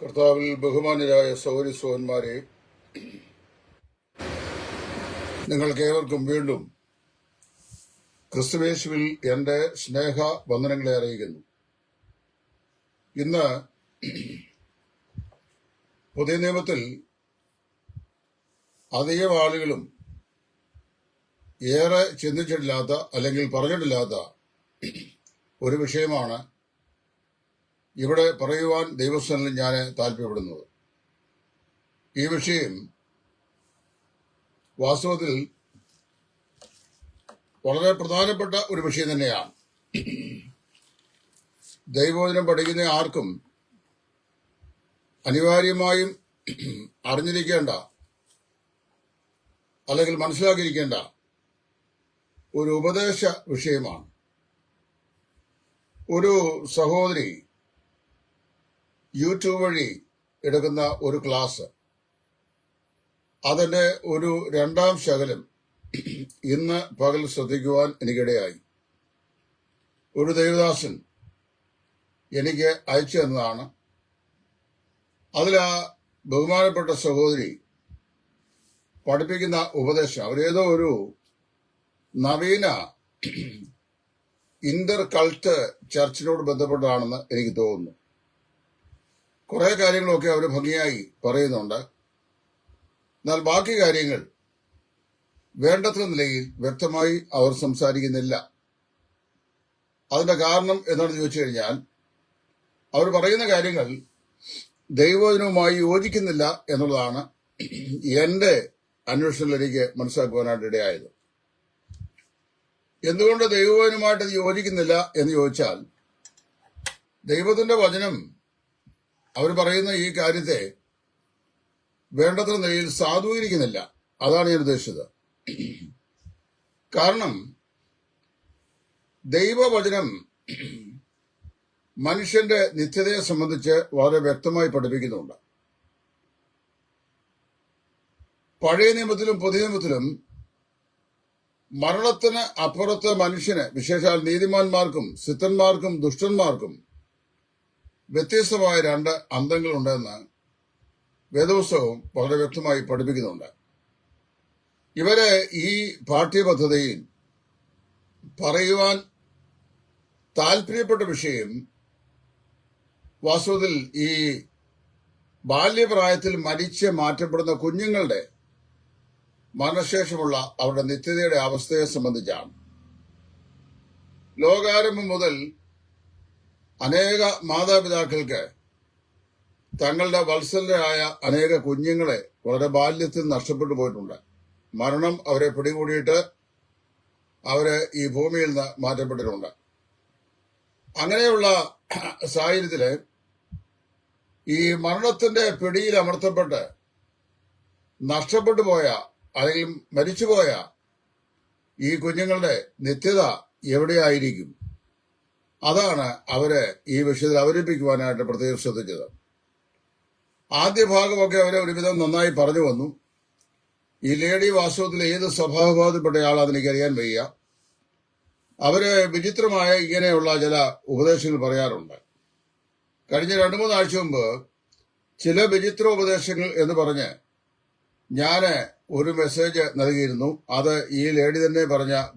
കർത്താവിൽ ബഹുമാന്യരായ സഹോദരിസഹോദരന്മാരെ, നിങ്ങൾക്കേവർക്കും വീണ്ടും ക്രിസ്തുയേശുവിൽ എന്റെ സ്നേഹ വന്ദനങ്ങളെ അറിയിക്കുന്നു. ഇന്ന് പുതിയ നിയമത്തിൽ അധികം ആളുകളും ഏറെ ചിന്തിച്ചിട്ടില്ലാത്ത അല്ലെങ്കിൽ പറഞ്ഞിട്ടില്ലാത്ത ഒരു വിഷയമാണ് ഇവിടെ പറയുവാൻ ദൈവസ്ഥനിൽ ഞാൻ താല്പര്യപ്പെടുന്നത്. ഈ വിഷയം വാസ്തവത്തിൽ വളരെ പ്രധാനപ്പെട്ട ഒരു വിഷയം തന്നെയാണ്. ദൈവവചനം പഠിക്കുന്ന ആർക്കും അനിവാര്യമായും അറിഞ്ഞിരിക്കേണ്ട അല്ലെങ്കിൽ മനസ്സിലാക്കിയിരിക്കേണ്ട ഒരു ഉപദേശ വിഷയമാണ്. ഒരു സഹോദരി യൂട്യൂബ് വഴി എടുക്കുന്ന ഒരു ക്ലാസ്, അതിന്റെ ഒരു രണ്ടാം ശകലം ഇന്ന് പകൽ ശ്രദ്ധിക്കുവാൻ എനിക്കിടയായി. ഒരു ദേവദാസൻ എനിക്ക് അയച്ചു തന്നതാണ്. അതിൽ ആ ബഹുമാനപ്പെട്ട സഹോദരി പഠിപ്പിക്കുന്ന ഉപദേശം അവരേതോ ഒരു നവീന ഇന്റർ കൾട്ട് ചർച്ചിനോട് ബന്ധപ്പെട്ടാണെന്ന് എനിക്ക് തോന്നുന്നു. കുറെ കാര്യങ്ങളൊക്കെ അവർ ഭംഗിയായി പറയുന്നുണ്ട്. എന്നാൽ ബാക്കി കാര്യങ്ങൾ വേണ്ടത്ര നിലയിൽ വ്യക്തമായി അവർ സംസാരിക്കുന്നില്ല. അതിന്റെ കാരണം എന്താണെന്ന് ചോദിച്ചു കഴിഞ്ഞാൽ, അവർ പറയുന്ന കാര്യങ്ങൾ ദൈവവചനവുമായി യോജിക്കുന്നില്ല എന്നുള്ളതാണ് എന്റെ അന്വേഷണത്തിൽ എനിക്ക് മനസ്സിലാക്കുവാനായിട്ട് ഇടയായത്. എന്തുകൊണ്ട് ദൈവവചനവുമായിട്ട് അത് യോജിക്കുന്നില്ല എന്ന് ചോദിച്ചാൽ, ദൈവത്തിന്റെ വചനം അവർ പറയുന്ന ഈ കാര്യത്തെ വേണ്ടത്ര നിലയിൽ സാധൂകരിക്കുന്നില്ല. അതാണ് ഞാൻ ഉദ്ദേശിച്ചത്. കാരണം ദൈവവചനം മനുഷ്യന്റെ നിത്യതയെ സംബന്ധിച്ച് വളരെ വ്യക്തമായി പഠിപ്പിക്കുന്നുണ്ട്. പഴയ നിയമത്തിലും പുതിയ നിയമത്തിലും മരണത്തിന് അപ്പുറത്ത് മനുഷ്യന്, വിശേഷാൽ നീതിമാന്മാർക്കും സിദ്ധന്മാർക്കും ദുഷ്ടന്മാർക്കും വ്യത്യസ്തമായ രണ്ട് അന്തങ്ങളുണ്ടെന്ന് വേദപുസ്തകവും വളരെ വ്യക്തമായി പഠിപ്പിക്കുന്നുണ്ട്. ഇവരെ ഈ പാഠ്യപദ്ധതിയിൽ പറയുവാൻ താല്പര്യപ്പെട്ട വിഷയം വാസ്തവത്തിൽ ഈ ബാല്യപ്രായത്തിൽ മരിച്ച് മാറ്റപ്പെടുന്ന കുഞ്ഞുങ്ങളുടെ മരണശേഷമുള്ള അവരുടെ നിത്യതയുടെ അവസ്ഥയെ സംബന്ധിച്ചാണ്. ലോകാരംഭം മുതൽ അനേക മാതാപിതാക്കൾക്ക് തങ്ങളുടെ വത്സലരായ അനേക കുഞ്ഞുങ്ങളെ വളരെ ബാല്യത്തിൽ നഷ്ടപ്പെട്ടു പോയിട്ടുണ്ട്. മരണം അവരെ പിടികൂടിയിട്ട് അവര് ഈ ഭൂമിയിൽ നിന്ന് മാറ്റപ്പെട്ടിട്ടുണ്ട്. അങ്ങനെയുള്ള സാഹചര്യത്തില് ഈ മരണത്തിന്റെ പിടിയിൽ അമർത്തപ്പെട്ട് നഷ്ടപ്പെട്ടു പോയ അല്ലെങ്കിൽ മരിച്ചുപോയ ഈ കുഞ്ഞുങ്ങളുടെ നിത്യത എവിടെയായിരിക്കും? അതാണ് അവര് ഈ വിഷയത്തിൽ അവതരിപ്പിക്കുവാനായിട്ട് പ്രത്യേകം ശ്രദ്ധിച്ചത്. ആദ്യ ഭാഗമൊക്കെ അവരെ ഒരുവിധം നന്നായി പറഞ്ഞു വന്നു. ഈ ലേഡി വാസ്തവത്തിൽ ഏത് സ്വഭാവത്തിൽപ്പെട്ടയാളാന്ന് എനിക്കറിയാൻ വയ്യ. അവര് വിചിത്രമായ ഇങ്ങനെയുള്ള ചില ഉപദേശങ്ങൾ പറയാറുണ്ട്. കഴിഞ്ഞ 2-3 ആഴ്ച മുമ്പ് ചില വിചിത്ര ഉപദേശങ്ങൾ എന്ന് പറഞ്ഞ് ഞാന് ഒരു മെസ്സേജ് നൽകിയിരുന്നു. അത് ഈ ലേഡി തന്നെ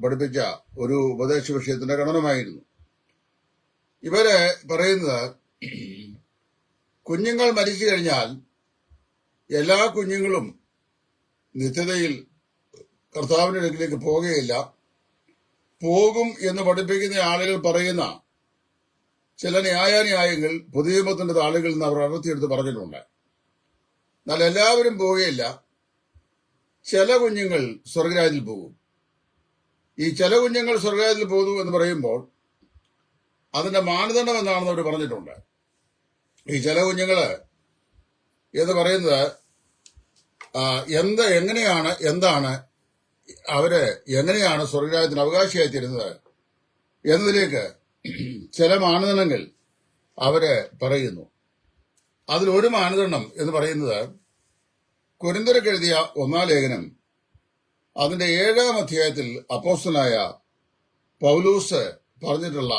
പഠിപ്പിച്ച ഒരു ഉപദേശ വിഷയത്തിന്റെ ഗണനമായിരുന്നു. ഇവര് പറയുന്നത്, കുഞ്ഞുങ്ങൾ മരിച്ചു കഴിഞ്ഞാൽ എല്ലാ കുഞ്ഞുങ്ങളും നിത്യതയിൽ കർത്താവിന്റെ അടുക്കിലേക്ക് പോകുകയില്ല. പോകും എന്ന് പഠിപ്പിക്കുന്ന ആളുകൾ പറയുന്ന ചില ന്യായാന്യായങ്ങൾ പുതിയ നിയമത്തിന്റെ താളുകളിൽ നിന്ന് അവർ അടർത്തിയെടുത്ത് പറഞ്ഞിട്ടുണ്ട്. എന്നാൽ എല്ലാവരും പോവുകയില്ല. ചില കുഞ്ഞുങ്ങൾ സ്വർഗരാജ്യത്തിൽ പോകും. ഈ ചില കുഞ്ഞുങ്ങൾ സ്വർഗരാജ്യത്തിൽ പോകുന്നു എന്ന് പറയുമ്പോൾ അതിന്റെ മാനദണ്ഡം എന്താണെന്ന് അവർ പറഞ്ഞിട്ടുണ്ട്. ഈ ചില കുഞ്ഞുങ്ങള് എന്ന് പറയുന്നത് എന്താണ് അവര് എങ്ങനെയാണ് സ്വർഗരാജ്യത്തിന് അവകാശിയായി തീരുന്നത് എന്നതിലേക്ക് ചില മാനദണ്ഡങ്ങൾ അവര് പറയുന്നു. അതിലൊരു മാനദണ്ഡം എന്ന് പറയുന്നത് കൊരിന്ത്യർക്ക് എഴുതിയ 1-ാം ലേഖനം അതിന്റെ 7-ാം അധ്യായത്തിൽ അപ്പോസ്തലനായ പൗലൂസ് പറഞ്ഞിട്ടുള്ള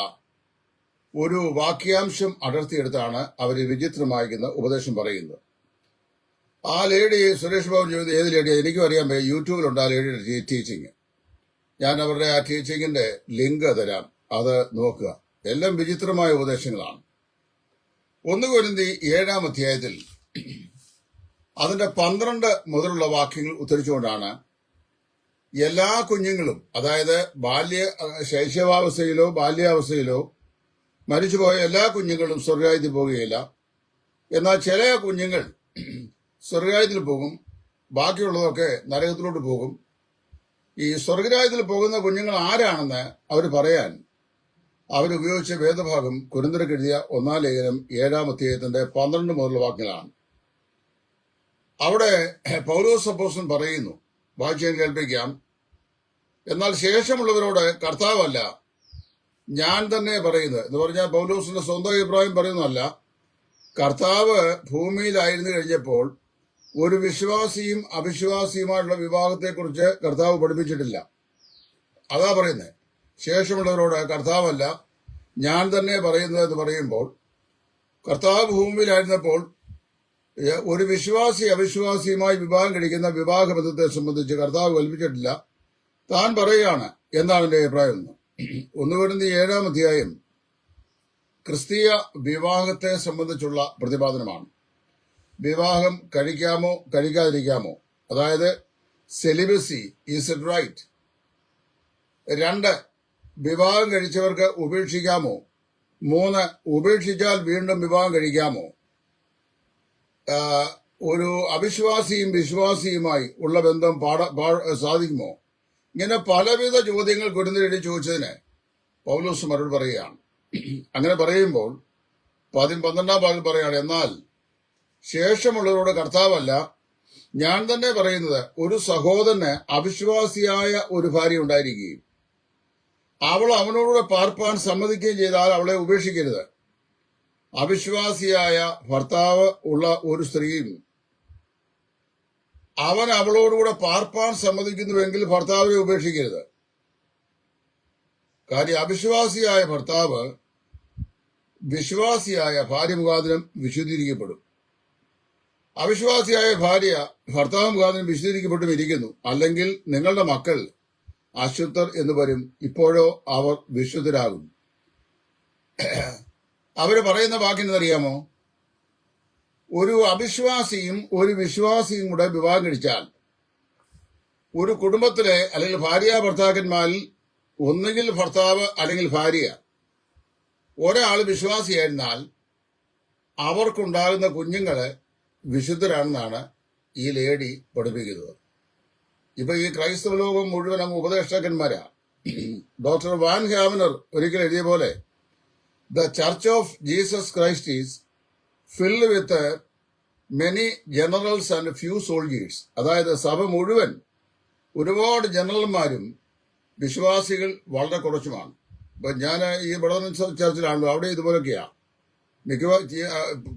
ഒരു വാക്യാംശം അടർത്തിയെടുത്താണ് അവർ വിചിത്രമായിരിക്കുന്ന ഉപദേശം പറയുന്നത്. ആ ലേഡി, സുരേഷ് ബാബു ചോദിച്ചത് ഏത് ലേഡിയാണ്? എനിക്കും അറിയാൻ പറ്റും. യൂട്യൂബിലുണ്ട് ആ ലേഡിയുടെ ടീച്ചിങ്. ഞാൻ അവരുടെ ആ ടീച്ചിങ്ങിന്റെ ലിങ്ക് തരാം, അത് നോക്കുക. എല്ലാം വിചിത്രമായ ഉപദേശങ്ങളാണ്. 1 കൊരിന്ത്യർ 7-ാം അധ്യായത്തിൽ അതിന്റെ 12 മുതലുള്ള വാക്യങ്ങൾ ഉദ്ധരിച്ചുകൊണ്ടാണ് എല്ലാ കുഞ്ഞുങ്ങളും, അതായത് ശൈശവാവസ്ഥയിലോ ബാല്യാവസ്ഥയിലോ മരിച്ചുപോയ എല്ലാ കുഞ്ഞുങ്ങളും സ്വർഗ്ഗരാജ്യത്തിൽ പോകുകയില്ല. എന്നാൽ ചില കുഞ്ഞുങ്ങൾ സ്വർഗ്ഗരാജ്യത്തിൽ പോകും, ബാക്കിയുള്ളതൊക്കെ നരകത്തിലോട്ട് പോകും. ഈ സ്വർഗ്ഗരാജ്യത്തിൽ പോകുന്ന കുഞ്ഞുങ്ങൾ ആരാണെന്ന് അവർ പറയാൻ അവരുപയോഗിച്ച വേദഭാഗം കൊരിന്ത്യർക്ക് എഴുതിയ 1-ാം ലേഖനം 7-ാം അധ്യായത്തിന്റെ 12 മുതലുള്ള വാക്യങ്ങളാണ്. അവിടെ പൗലോസ് അപ്പോസ്തലൻ പറയുന്നു, വായിച്ച് കേൾപ്പിക്കാം. എന്നാൽ ശേഷമുള്ളവരോട് കർത്താവല്ല, ഞാൻ തന്നെ പറയുന്നത് എന്ന് പറഞ്ഞാൽ പൗലോസിന്റെ സ്വന്തം അഭിപ്രായം പറയുന്നതല്ല. കർത്താവ് ഭൂമിയിലായിരുന്നു കഴിഞ്ഞപ്പോൾ ഒരു വിശ്വാസിയും അവിശ്വാസിയുമായുള്ള വിവാഹത്തെക്കുറിച്ച് കർത്താവ് പഠിപ്പിച്ചിട്ടില്ല. അതാ പറയുന്നത്. ശേഷമുള്ളവരോട് കർത്താവല്ല, ഞാൻ തന്നെ പറയുന്നത് എന്ന് പറയുമ്പോൾ കർത്താവ് ഭൂമിയിലായിരുന്നപ്പോൾ ഒരു വിശ്വാസി അവിശ്വാസിയുമായി വിവാഹം കഴിക്കുന്ന വിവാഹബന്ധത്തെ സംബന്ധിച്ച് കർത്താവ് കൽപ്പിച്ചിട്ടില്ല. താൻ പറയുകയാണ്. എന്താണ് എന്റെ അഭിപ്രായം എന്ന്? 1 കൊരിന്ത്യർ 7-ാം അധ്യായം ക്രിസ്തീയ വിവാഹത്തെ സംബന്ധിച്ചുള്ള പ്രതിപാദനമാണ്. വിവാഹം കഴിക്കാമോ കഴിക്കാതിരിക്കാമോ, അതായത് സെലിബസി, ഈസ് ഇറ്റ് റൈറ്റ്? 2, വിവാഹം കഴിച്ചവർക്ക് ഉപേക്ഷിക്കാമോ? 3, ഉപേക്ഷിച്ചാൽ വീണ്ടും വിവാഹം കഴിക്കാമോ? ഒരു അവിശ്വാസിയും വിശ്വാസിയുമായി ഉള്ള ബന്ധം സാധിക്കുമോ? ഇങ്ങനെ പലവിധ ചോദ്യങ്ങൾ കൊരിന്ത്യരോട് ചോദിച്ചതിന് പൗലോസ് മറുപടി പറയുകയാണ്. അങ്ങനെ പറയുമ്പോൾ 12-ാം ഭാഗം പറയുകയാണ്, എന്നാൽ ശേഷമുള്ളവരോട് കർത്താവല്ല, ഞാൻ തന്നെ പറയുന്നത്, ഒരു സഹോദരന് അവിശ്വാസിയായ ഒരു ഭാര്യ ഉണ്ടായിരിക്കുകയും അവൾ അവനോടുകൂടെ പാർപ്പാൻ സമ്മതിക്കുകയും ചെയ്താൽ അവളെ ഉപേക്ഷിക്കരുത്. അവിശ്വാസിയായ ഭർത്താവ് ഉള്ള ഒരു സ്ത്രീയും അവൻ അവളോടുകൂടെ പാർപ്പാൻ സമ്മതിക്കുന്നുവെങ്കിൽ ഭർത്താവിനെ ഉപേക്ഷിക്കരുത്. കാര്യം അവിശ്വാസിയായ ഭർത്താവ് വിശ്വാസിയായ ഭാര്യ മുഖാന്തരം വിശുദ്ധീകരിക്കപ്പെടും. അവിശ്വാസിയായ ഭാര്യ ഭർത്താവ് മുഖാന്തരം വിശുദ്ധീകരിക്കപ്പെട്ടും ഇരിക്കുന്നു. അല്ലെങ്കിൽ നിങ്ങളുടെ മക്കൾ അശുദ്ധർ എന്ന് വരും, ഇപ്പോഴോ അവർ വിശുദ്ധരാകും. അവര് പറയുന്ന വാക്കിനെന്നറിയാമോ? ഒരു അവിശ്വാസിയും ഒരു വിശ്വാസിയും കൂടെ വിവാഹം കഴിച്ചാൽ ഒരു കുടുംബത്തിലെ അല്ലെങ്കിൽ ഭാര്യ ഭർത്താക്കന്മാരിൽ ഒന്നുകിൽ ഭർത്താവ് അല്ലെങ്കിൽ ഭാര്യ ഒരാൾ വിശ്വാസിയായിരുന്നാൽ അവർക്കുണ്ടാകുന്ന കുഞ്ഞുങ്ങള് വിശുദ്ധരാണെന്നാണ് ഈ ലേഡി പഠിപ്പിക്കുന്നത്. ഇപ്പൊ ഈ ക്രൈസ്തവ ലോകം മുഴുവൻ അങ്ങ് ഉപദേഷ്ടാക്കന്മാരാ. ഡോക്ടർ വാൻ ഹാവനർ ഒരിക്കൽ എഴുതിയ പോലെ, the church of Jesus Christ is filled with many generals and few soldiers. അതായത് സഭ മുഴുവൻ ഒരുപാട് ജനറൽമാരും വിശ്വാസികൾ വളരെ കുറച്ചുമാണ്. ഇപ്പൊ ഞാൻ ഈ ബഡോദൻ ചർച്ചിലാണല്ലോ, അവിടെ ഇതുപോലൊക്കെയാ.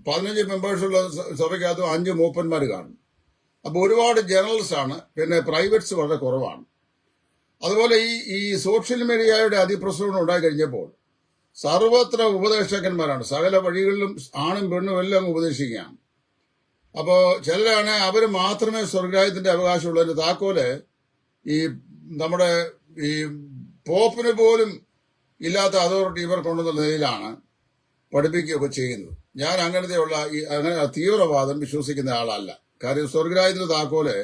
15 മെമ്പേഴ്സുള്ള സഭയ്ക്കകത്ത് 5 മൂപ്പന്മാർ കാണും. അപ്പൊ ഒരുപാട് ജനറൽസ് ആണ്, പിന്നെ പ്രൈവറ്റ്സ് വളരെ കുറവാണ്. അതുപോലെ ഈ സോഷ്യൽ മീഡിയയുടെ അതിപ്രസവം ഉണ്ടായി കഴിഞ്ഞപ്പോൾ സർവത്ര ഉപദേശകന്മാരാണ്. സകല വഴികളിലും ആണും പെണ്ണും എല്ലാം ഉപദേശിക്കുകയാണ്. അപ്പോ ചിലരാണ് അവര് മാത്രമേ സ്വർഗ്ഗരാജ്യത്തിന്റെ അവകാശമുള്ളതിന്റെ താക്കോല് ഈ നമ്മുടെ ഈ പോപ്പിന് പോലും ഇല്ലാത്ത അതോറിറ്റി ഇവർ കൊണ്ടുവന്ന നിലയിലാണ് പഠിപ്പിക്കുകയൊക്കെ ചെയ്യുന്നത്. ഞാൻ അങ്ങനത്തെയുള്ള അങ്ങനെ തീവ്രവാദം വിശ്വസിക്കുന്ന ആളല്ല. കാര്യം സ്വർഗ്ഗരാജ്യത്തിന്റെ താക്കോല്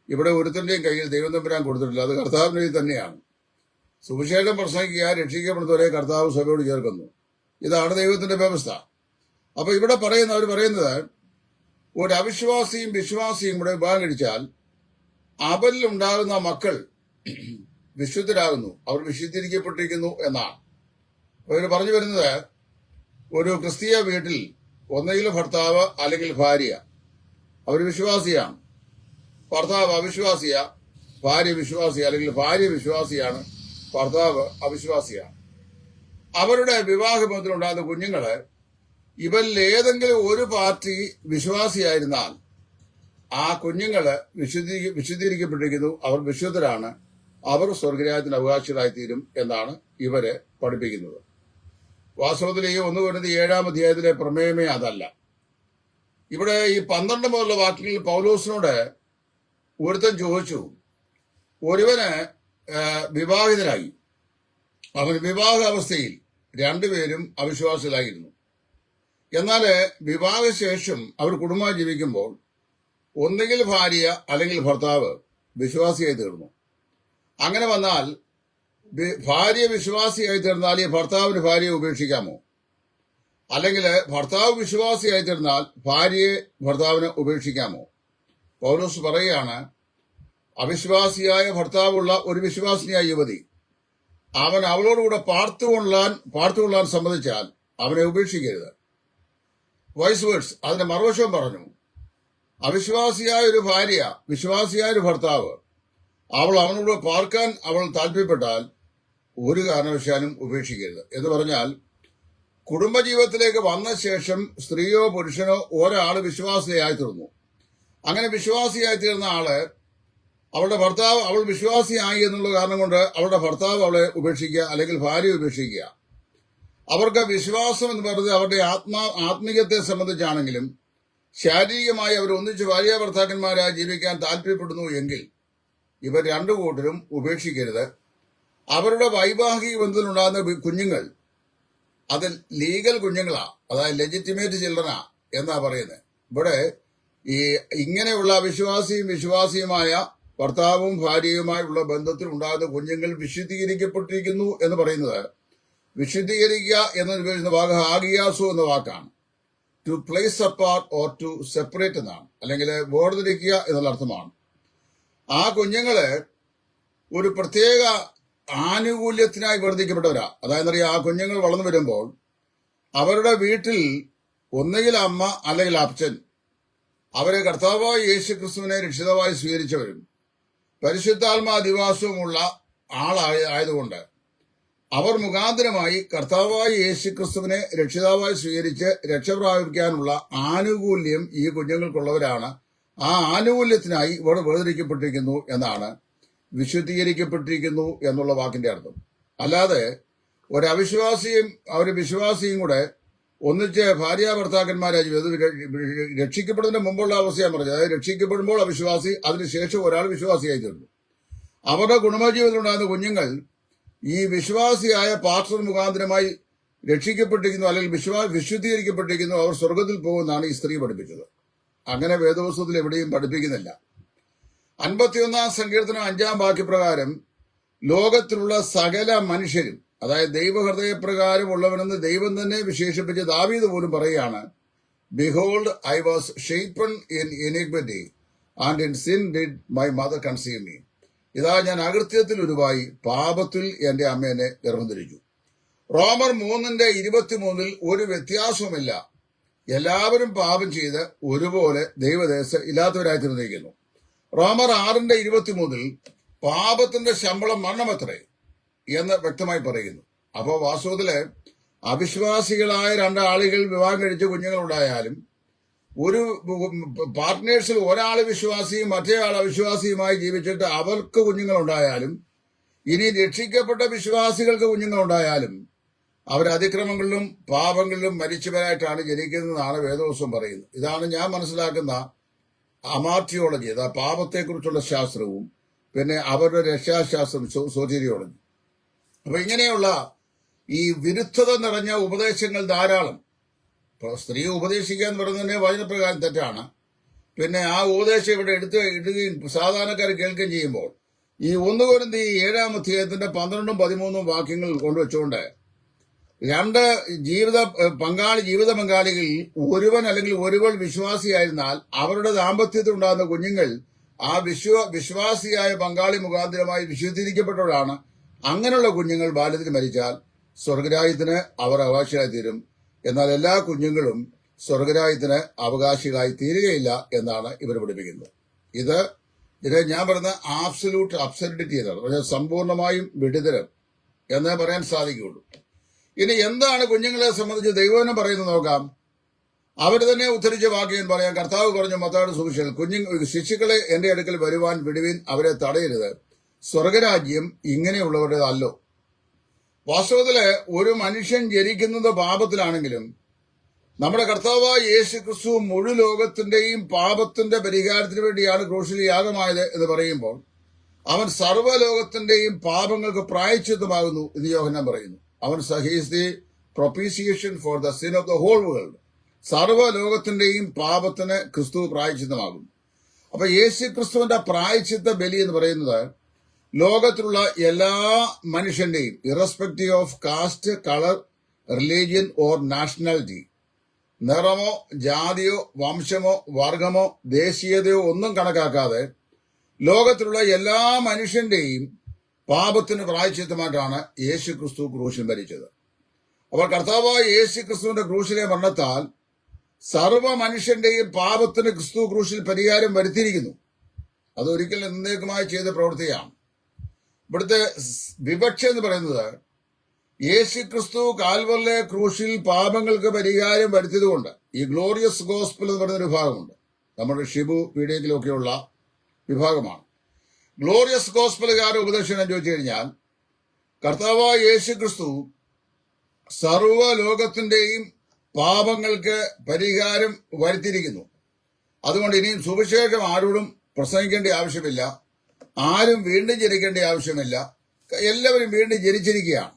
ഇവിടെ ഒരുത്തന്റെയും കയ്യിൽ ദൈവം തമ്പുരാൻ കൊടുത്തിട്ടില്ല, അത് കർത്താവിന്റെ കയ്യിൽ തന്നെയാണ്. സുവിശേഷം പ്രസംഗിക്കുക, രക്ഷിക്കപ്പെടുന്നവരെ കർത്താവ് സഭയോട് ചേർക്കുന്നു. ഇതാണ് ദൈവത്തിന്റെ വ്യവസ്ഥ. അപ്പൊ ഇവിടെ അവർ പറയുന്നത് ഒരു അവിശ്വാസിയും വിശ്വാസിയും കൂടെ വിവാഹം കഴിച്ചാൽ അവരിൽ ഉണ്ടാകുന്ന മക്കൾ വിശുദ്ധരാകുന്നു, അവർ വിശുദ്ധീകരിക്കപ്പെട്ടിരിക്കുന്നു എന്നാണ്. അവർ പറഞ്ഞു വരുന്നത്, ഒരു ക്രിസ്തീയ വീട്ടിൽ ഒന്നുകിൽ ഭർത്താവ് അല്ലെങ്കിൽ ഭാര്യ അവർ വിശ്വാസിയാണ്, ഭർത്താവ് അവിശ്വാസിയ, ഭാര്യ വിശ്വാസിയ, അല്ലെങ്കിൽ ഭാര്യ വിശ്വാസിയാണ്, ഭർത്താവ് അവിശ്വാസിയാണ്. അവരുടെ വിവാഹബന്ധത്തിലുണ്ടാകുന്ന കുഞ്ഞുങ്ങള് ഇവരിൽ ഏതെങ്കിലും ഒരു പാർട്ടി വിശ്വാസിയായിരുന്നാൽ ആ കുഞ്ഞുങ്ങള് വിശുദ്ധീകരിക്കപ്പെട്ടിരിക്കുന്നു, അവർ വിശുദ്ധരാണ്, അവർ സ്വർഗരാജ്യത്തിന് അവകാശികളായിത്തീരും എന്നാണ് ഇവരെ പഠിപ്പിക്കുന്നത്. വാസ്തവത്തിൽ ഈ 1 കൊരിന്ത്യർ 7-ാം അധ്യായത്തിലെ പ്രമേയമേ അതല്ല. ഇവിടെ ഈ 12 മുതലുള്ള വാക്യങ്ങളിൽ പൗലോസിനോട് ഒരുത്തൻ ചോദിച്ചു, ഒരുവന് വിവാഹിതരായി, അവൻ വിവാഹാവസ്ഥയിൽ രണ്ടുപേരും അവിശ്വാസികളായിരുന്നു. എന്നാൽ വിവാഹശേഷം അവർ കുടുംബമായി ജീവിക്കുമ്പോൾ ഒന്നുകിൽ ഭാര്യ അല്ലെങ്കിൽ ഭർത്താവ് വിശ്വാസിയായി തീർന്നു. അങ്ങനെ വന്നാൽ ഭാര്യ വിശ്വാസിയായി തീർന്നാൽ ഈ ഭർത്താവിന് ഭാര്യയെ ഉപേക്ഷിക്കാമോ? അല്ലെങ്കിൽ ഭർത്താവ് വിശ്വാസിയായി തീർന്നാൽ ഭാര്യയെ ഭർത്താവിന് ഉപേക്ഷിക്കാമോ? പൗലോസ് പറയുകയാണ്, അവിശ്വാസിയായ ഭർത്താവുള്ള ഒരു വിശ്വാസിനിയായ യുവതി അവൻ അവളോടുകൂടെ പാർത്തുകൊള്ളാൻ സമ്മതിച്ചാൽ അവനെ ഉപേക്ഷിക്കരുത്. വൈസ് വേഴ്സ്, അതിന്റെ മറുവശം പറഞ്ഞു, അവിശ്വാസിയായ ഒരു ഭാര്യ വിശ്വാസിയായ ഒരു ഭർത്താവ് അവനോട് പാർക്കാൻ അവൾ താല്പര്യപ്പെട്ടാൽ ഒരു കാരണവശാലും ഉപേക്ഷിക്കരുത്. എന്ന് പറഞ്ഞാൽ കുടുംബജീവിതത്തിലേക്ക് വന്ന ശേഷം സ്ത്രീയോ പുരുഷനോ ഒരാൾ വിശ്വാസിയായി തീർന്നു. അങ്ങനെ വിശ്വാസിയായി തീർന്ന ആള് അവൾ വിശ്വാസിയായി എന്നുള്ള കാരണം കൊണ്ട് അവളുടെ ഭർത്താവ് അവളെ ഉപേക്ഷിക്കുക അല്ലെങ്കിൽ ഭാര്യ ഉപേക്ഷിക്കുക. അവർക്ക് വിശ്വാസം എന്ന് പറയുന്നത് അവരുടെ ആത്മീയത്തെ സംബന്ധിച്ചാണെങ്കിലും ശാരീരികമായി അവർ ഒന്നിച്ച് ഭാര്യ ഭർത്താക്കന്മാരായി ജീവിക്കാൻ താല്പര്യപ്പെടുന്നു എങ്കിൽ ഇവർ രണ്ടു കൂട്ടരും ഉപേക്ഷിക്കരുത്. അവരുടെ വൈവാഹിക ബന്ധത്തിലുണ്ടാകുന്ന കുഞ്ഞുങ്ങൾ അത് ലീഗൽ കുഞ്ഞുങ്ങളാ, അതായത് ലെജിറ്റിമേറ്റ് ചിൽഡ്രനാ എന്നാ പറയുന്നത്. ഇവിടെ ഇങ്ങനെയുള്ള വിശ്വാസിയുമായ ഭർത്താവും ഭാര്യയുമായുള്ള ബന്ധത്തിൽ ഉണ്ടാകുന്ന കുഞ്ഞുങ്ങൾ വിശുദ്ധീകരിക്കപ്പെട്ടിരിക്കുന്നു എന്ന് പറയുന്നത്, വിശുദ്ധീകരിക്കുക എന്നുപയോഗിക്കുന്ന വാക്ക് ഹാഗിയാസു എന്ന വാക്കാണ്. To place apart or to separate എന്നാണ്, അല്ലെങ്കിൽ വേർതിരിക്കുക എന്നുള്ള അർത്ഥമാണ്. ആ കുഞ്ഞുങ്ങള് ഒരു പ്രത്യേക ആനുകൂല്യത്തിനായി വേർതിരിക്കപ്പെട്ടവരാ. അതായത് ആ കുഞ്ഞുങ്ങൾ വളർന്നു വരുമ്പോൾ അവരുടെ വീട്ടിൽ ഒന്നുകിൽ അമ്മ അല്ലെങ്കിൽ അച്ഛൻ അവരെ കർത്താവായ യേശുക്രിസ്തുവിനെ രക്ഷിതാവായി സ്വീകരിച്ചവരും പരിശുദ്ധാത്മാധിവാസവുമുള്ള ആളായതുകൊണ്ട് അവർ മുഖാന്തരമായി കർത്താവായ യേശുക്രിസ്തുവിനെ രക്ഷിതാവായി സ്വീകരിച്ച് രക്ഷ പ്രാപിക്കാനുള്ള ആനുകൂല്യം ഈ കുഞ്ഞുങ്ങൾക്കുള്ളവരാണ്. ആ ആനുകൂല്യത്തിനായി ഇവർ വേർതിരിക്കപ്പെട്ടിരിക്കുന്നു എന്നാണ് വിശുദ്ധീകരിക്കപ്പെട്ടിരിക്കുന്നു എന്നുള്ള വാക്കിന്റെ അർത്ഥം. അല്ലാതെ ഒരവിശ്വാസിയും വിശ്വാസിയും കൂടെ ഒന്നിച്ച് ഭാര്യ ഭർത്താക്കന്മാരായി രക്ഷിക്കപ്പെടുന്നതിന് മുമ്പുള്ള അവസ്ഥയാണ് പറഞ്ഞത്. അതായത് രക്ഷിക്കപ്പെടുമ്പോൾ അവിശ്വാസി, അതിനുശേഷം ഒരാൾ വിശ്വാസിയായി തീർന്നു. അവരുടെ കുടുംബജീവിതത്തിലുണ്ടാകുന്ന കുഞ്ഞുങ്ങൾ ഈ വിശ്വാസിയായ പാസ്റ്റർ മുഖാന്തരമായി രക്ഷിക്കപ്പെട്ടിരിക്കുന്നു അല്ലെങ്കിൽ വിശുദ്ധീകരിക്കപ്പെട്ടിരിക്കുന്നു, അവർ സ്വർഗത്തിൽ പോകുമെന്നാണ് ഈ സ്ത്രീ പഠിപ്പിച്ചത്. അങ്ങനെ വേദപുസ്തകത്തിൽ എവിടെയും പഠിപ്പിക്കുന്നില്ല. 51-ാം സങ്കീർത്തനം 5-ാം വാക്യപ്രകാരം ലോകത്തിലുള്ള സകല മനുഷ്യരും, അതായത് ദൈവഹൃദയപ്രകാരം ഉള്ളവനെന്ന് ദൈവം തന്നെ വിശേഷിപ്പിച്ച ദാവീദ് പോലും പറയുകയാണ്, behold I was shapen in iniquity and in sin did my mother conceive me. ഇതാ ഞാൻ അകൃത്യത്തിൽ ഉരുവായി പാപത്തിൽ എന്റെ അമ്മ എന്നെ ഗർഭംധരിച്ചു. റോമർ 3:23 ഒരു വ്യത്യാസവുമില്ല. എല്ലാവരും പാപം ചെയ്ത് ഒരുപോലെ ദൈവദേശം ഇല്ലാത്തവരായി തീർന്നിരിക്കുന്നു. റോമർ 6:23 പാപത്തിന്റെ ശമ്പളം മരണമത്രേ എന്ന് വ്യക്തമായി പറയുന്നു. അപ്പോൾ വാസ്തവത്തില് അവിശ്വാസികളായ രണ്ടാളുകൾ വിവാഹം കഴിച്ച് കുഞ്ഞുങ്ങളുണ്ടായാലും ഒരു പാർട്ട്നേഴ്സിൽ ഒരാൾ വിശ്വാസിയും മറ്റേ ആൾ അവിശ്വാസിയുമായി ജീവിച്ചിട്ട് അവർക്ക് കുഞ്ഞുങ്ങളുണ്ടായാലും ഇനി രക്ഷിക്കപ്പെട്ട വിശ്വാസികൾക്ക് കുഞ്ഞുങ്ങളുണ്ടായാലും അവർ അതിക്രമങ്ങളിലും പാപങ്ങളിലും മരിച്ചവരായിട്ടാണ് ജനിക്കുന്നതെന്നാണ് വേദോസം പറയുന്നത്. ഇതാണ് ഞാൻ മനസ്സിലാക്കുന്ന അമാർത്തിയോളജി, അതാ പാപത്തെക്കുറിച്ചുള്ള ശാസ്ത്രവും പിന്നെ അവരുടെ രക്ഷാശാസ്ത്രം സോചിയോളജി. അപ്പൊ ഇങ്ങനെയുള്ള ഈ വിരുദ്ധത നിറഞ്ഞ ഉപദേശങ്ങൾ ധാരാളം. സ്ത്രീ ഉപദേശിക്കുക എന്ന് പറയുന്നതിന് വചനപ്രകാരം തെറ്റാണ്. പിന്നെ ആ ഉപദേശം ഇവിടെ ഇടുകയും സാധാരണക്കാർ കേൾക്കുകയും ചെയ്യുമ്പോൾ ഈ 1 കൊരിന്ത്യർ 7-ാം അധ്യായത്തിന്റെ 12-ഉം 13-ഉം വാക്യങ്ങൾ കൊണ്ടുവച്ചുകൊണ്ട് രണ്ട് ജീവിത പങ്കാളികളിൽ ഒരുവൻ അല്ലെങ്കിൽ ഒരുവൾ വിശ്വാസിയായിരുന്നാൽ അവരുടെ ദാമ്പത്യത്തിൽ ഉണ്ടാകുന്ന കുഞ്ഞുങ്ങൾ ആ വിശ്വാസിയായ പങ്കാളി മുഖാന്തരമായി വിശുദ്ധീകരിക്കപ്പെട്ടവരാണ്. അങ്ങനെയുള്ള കുഞ്ഞുങ്ങൾ ബാല്യത്തിൽ മരിച്ചാൽ സ്വർഗരാജ്യത്തിന് അവർ അവകാശികളായി തീരും. എന്നാൽ എല്ലാ കുഞ്ഞുങ്ങളും സ്വർഗരാജ്യത്തിന് അവകാശികളായി തീരുകയില്ല എന്നാണ് ഇവർ പഠിപ്പിക്കുന്നത്. ഇത് ഞാൻ പറയുന്ന ആബ്സല്യൂട്ട് അബ്സർഡിറ്റി എന്നാണ്, സമ്പൂർണമായും വിഡിതരം എന്നേ പറയാൻ സാധിക്കുകയുള്ളൂ. ഇനി എന്താണ് കുഞ്ഞുങ്ങളെ സംബന്ധിച്ച് ദൈവവചനം പറയുന്നത് നോക്കാം. അവർ തന്നെ ഉദ്ധരിച്ച വാക്യം പറയാം. കർത്താവ് പറഞ്ഞു മത്തായിയുടെ സുവിശേഷം, ശിശുക്കളെ എന്റെ അടുക്കൽ വരുവാൻ വിടുവിൻ, അവരെ തടയരുത്, സ്വർഗരാജ്യം ഇങ്ങനെയുള്ളവരുടേതല്ലോ. വാസ്തവത്തില് ഒരു മനുഷ്യൻ ജനിക്കുന്നത് പാപത്തിലാണെങ്കിലും നമ്മുടെ കർത്താവായ യേശു ക്രിസ്തു മുഴു ലോകത്തിന്റെയും പാപത്തിന്റെ പരിഹാരത്തിന് വേണ്ടിയാണ് ക്രൂശിൽ യാഗമായത് എന്ന് പറയുമ്പോൾ അവൻ സർവ്വലോകത്തിന്റെയും പാപങ്ങൾക്ക് പ്രായശ്ചിത്തമാകുന്നു എന്ന് യോഹന്നാൻ പറയുന്നു. അവൻ he's the propitiation for the sin of the whole world. സർവ്വലോകത്തിന്റെയും പാപത്തിന് ക്രിസ്തു പ്രായശ്ചിത്തമാകുന്നു. അപ്പൊ യേശു ക്രിസ്തുവിന്റെ പ്രായശ്ചിത്ത ബലി എന്ന് പറയുന്നത് ലോകത്തിലുള്ള എല്ലാ മനുഷ്യന്റെയും irrespective of caste, colour, religion or nationality, നിറമോ ജാതിയോ വംശമോ വർഗമോ ദേശീയതയോ ഒന്നും കണക്കാക്കാതെ ലോകത്തിലുള്ള എല്ലാ മനുഷ്യന്റെയും പാപത്തിന് പ്രായശ്ചിത്തമായിട്ടാണ് യേശു ക്രിസ്തു ക്രൂശിൽ മരിച്ചത്. അപ്പോൾ കർത്താവായ യേശു ക്രിസ്തുവിന്റെ ക്രൂശിലെ മരണത്താൽ സർവ്വ മനുഷ്യന്റെയും പാപത്തിന് ക്രിസ്തു ക്രൂശിൽ പരിഹാരം വരുത്തിയിരിക്കുന്നു. അതൊരിക്കലും എന്നേക്കുമായി ചെയ്ത പ്രവൃത്തിയാണ്. ഇവിടുത്തെ വിവക്ഷ എന്ന് പറയുന്നത് യേശു ക്രിസ്തു കാൽവറിലെ ക്രൂശിൽ പാപങ്ങൾക്ക് പരിഹാരം വരുത്തിയതുകൊണ്ട് ഈ ഗ്ലോറിയസ് ഗോസ്പൽ എന്ന് പറയുന്ന ഒരു വിഭാഗമുണ്ട്. നമ്മുടെ ഷിബു പീഡിയത്തിലൊക്കെയുള്ള വിഭാഗമാണ്. ഗ്ലോറിയസ് ഗോസ്പലുകാരുടെ ഉപദേശം എന്ന് ചോദിച്ചു കഴിഞ്ഞാൽ കർത്താവായ യേശു ക്രിസ്തു സർവ്വ ലോകത്തിന്റെയും പാപങ്ങൾക്ക് പരിഹാരം വരുത്തിയിരിക്കുന്നു. അതുകൊണ്ട് ഇനിയും സുവിശേഷം ആരോടും പ്രസംഗിക്കേണ്ട ആവശ്യമില്ല, ആരും വീണ്ടും ജനിക്കേണ്ട ആവശ്യമില്ല. എല്ലാവരും വീണ്ടും ജനിച്ചിരിക്കുകയാണ്.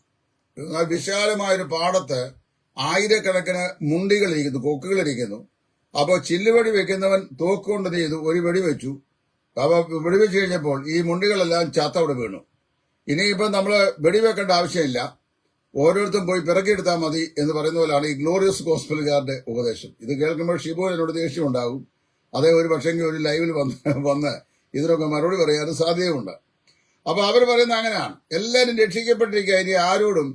വിശാലമായൊരു പാടത്ത് ആയിരക്കണക്കിന് മുണ്ടികളിരിക്കുന്നു, കൊക്കുകളിരിക്കുന്നു. അപ്പോൾ ചില്ലുവടി വെക്കുന്നവൻ തോക്കുകൊണ്ട് ചെയ്തു ഒരു വെടി വെച്ചു. അപ്പോൾ വെടിവെച്ച് കഴിഞ്ഞപ്പോൾ ഈ മുണ്ടികളെല്ലാം ചത്തവിടെ വീണു. ഇനിയിപ്പം നമ്മൾ വെടിവെക്കേണ്ട ആവശ്യമില്ല, ഓരോരുത്തരും പോയി പിറക്കിയെടുത്താൽ മതി എന്ന് പറയുന്ന പോലെയാണ് ഈ ഗ്ലോറിയസ് ഗോസ്പലുകാരുടെ ഉപദേശം. ഇത് കേൾക്കുമ്പോൾ ഷിബു എന്നോട് ദേഷ്യം ഉണ്ടാകും. അതേ ഒരു പക്ഷെങ്കിൽ ഒരു ലൈവിൽ വന്ന് ഇതിനൊക്കെ മറുപടി പറയാൻ സാധ്യതയുണ്ട്. അപ്പൊ അവർ പറയുന്ന അങ്ങനെയാണ്, എല്ലാവരും രക്ഷിക്കപ്പെട്ടിരിക്കുക, ഇനി ആരോടും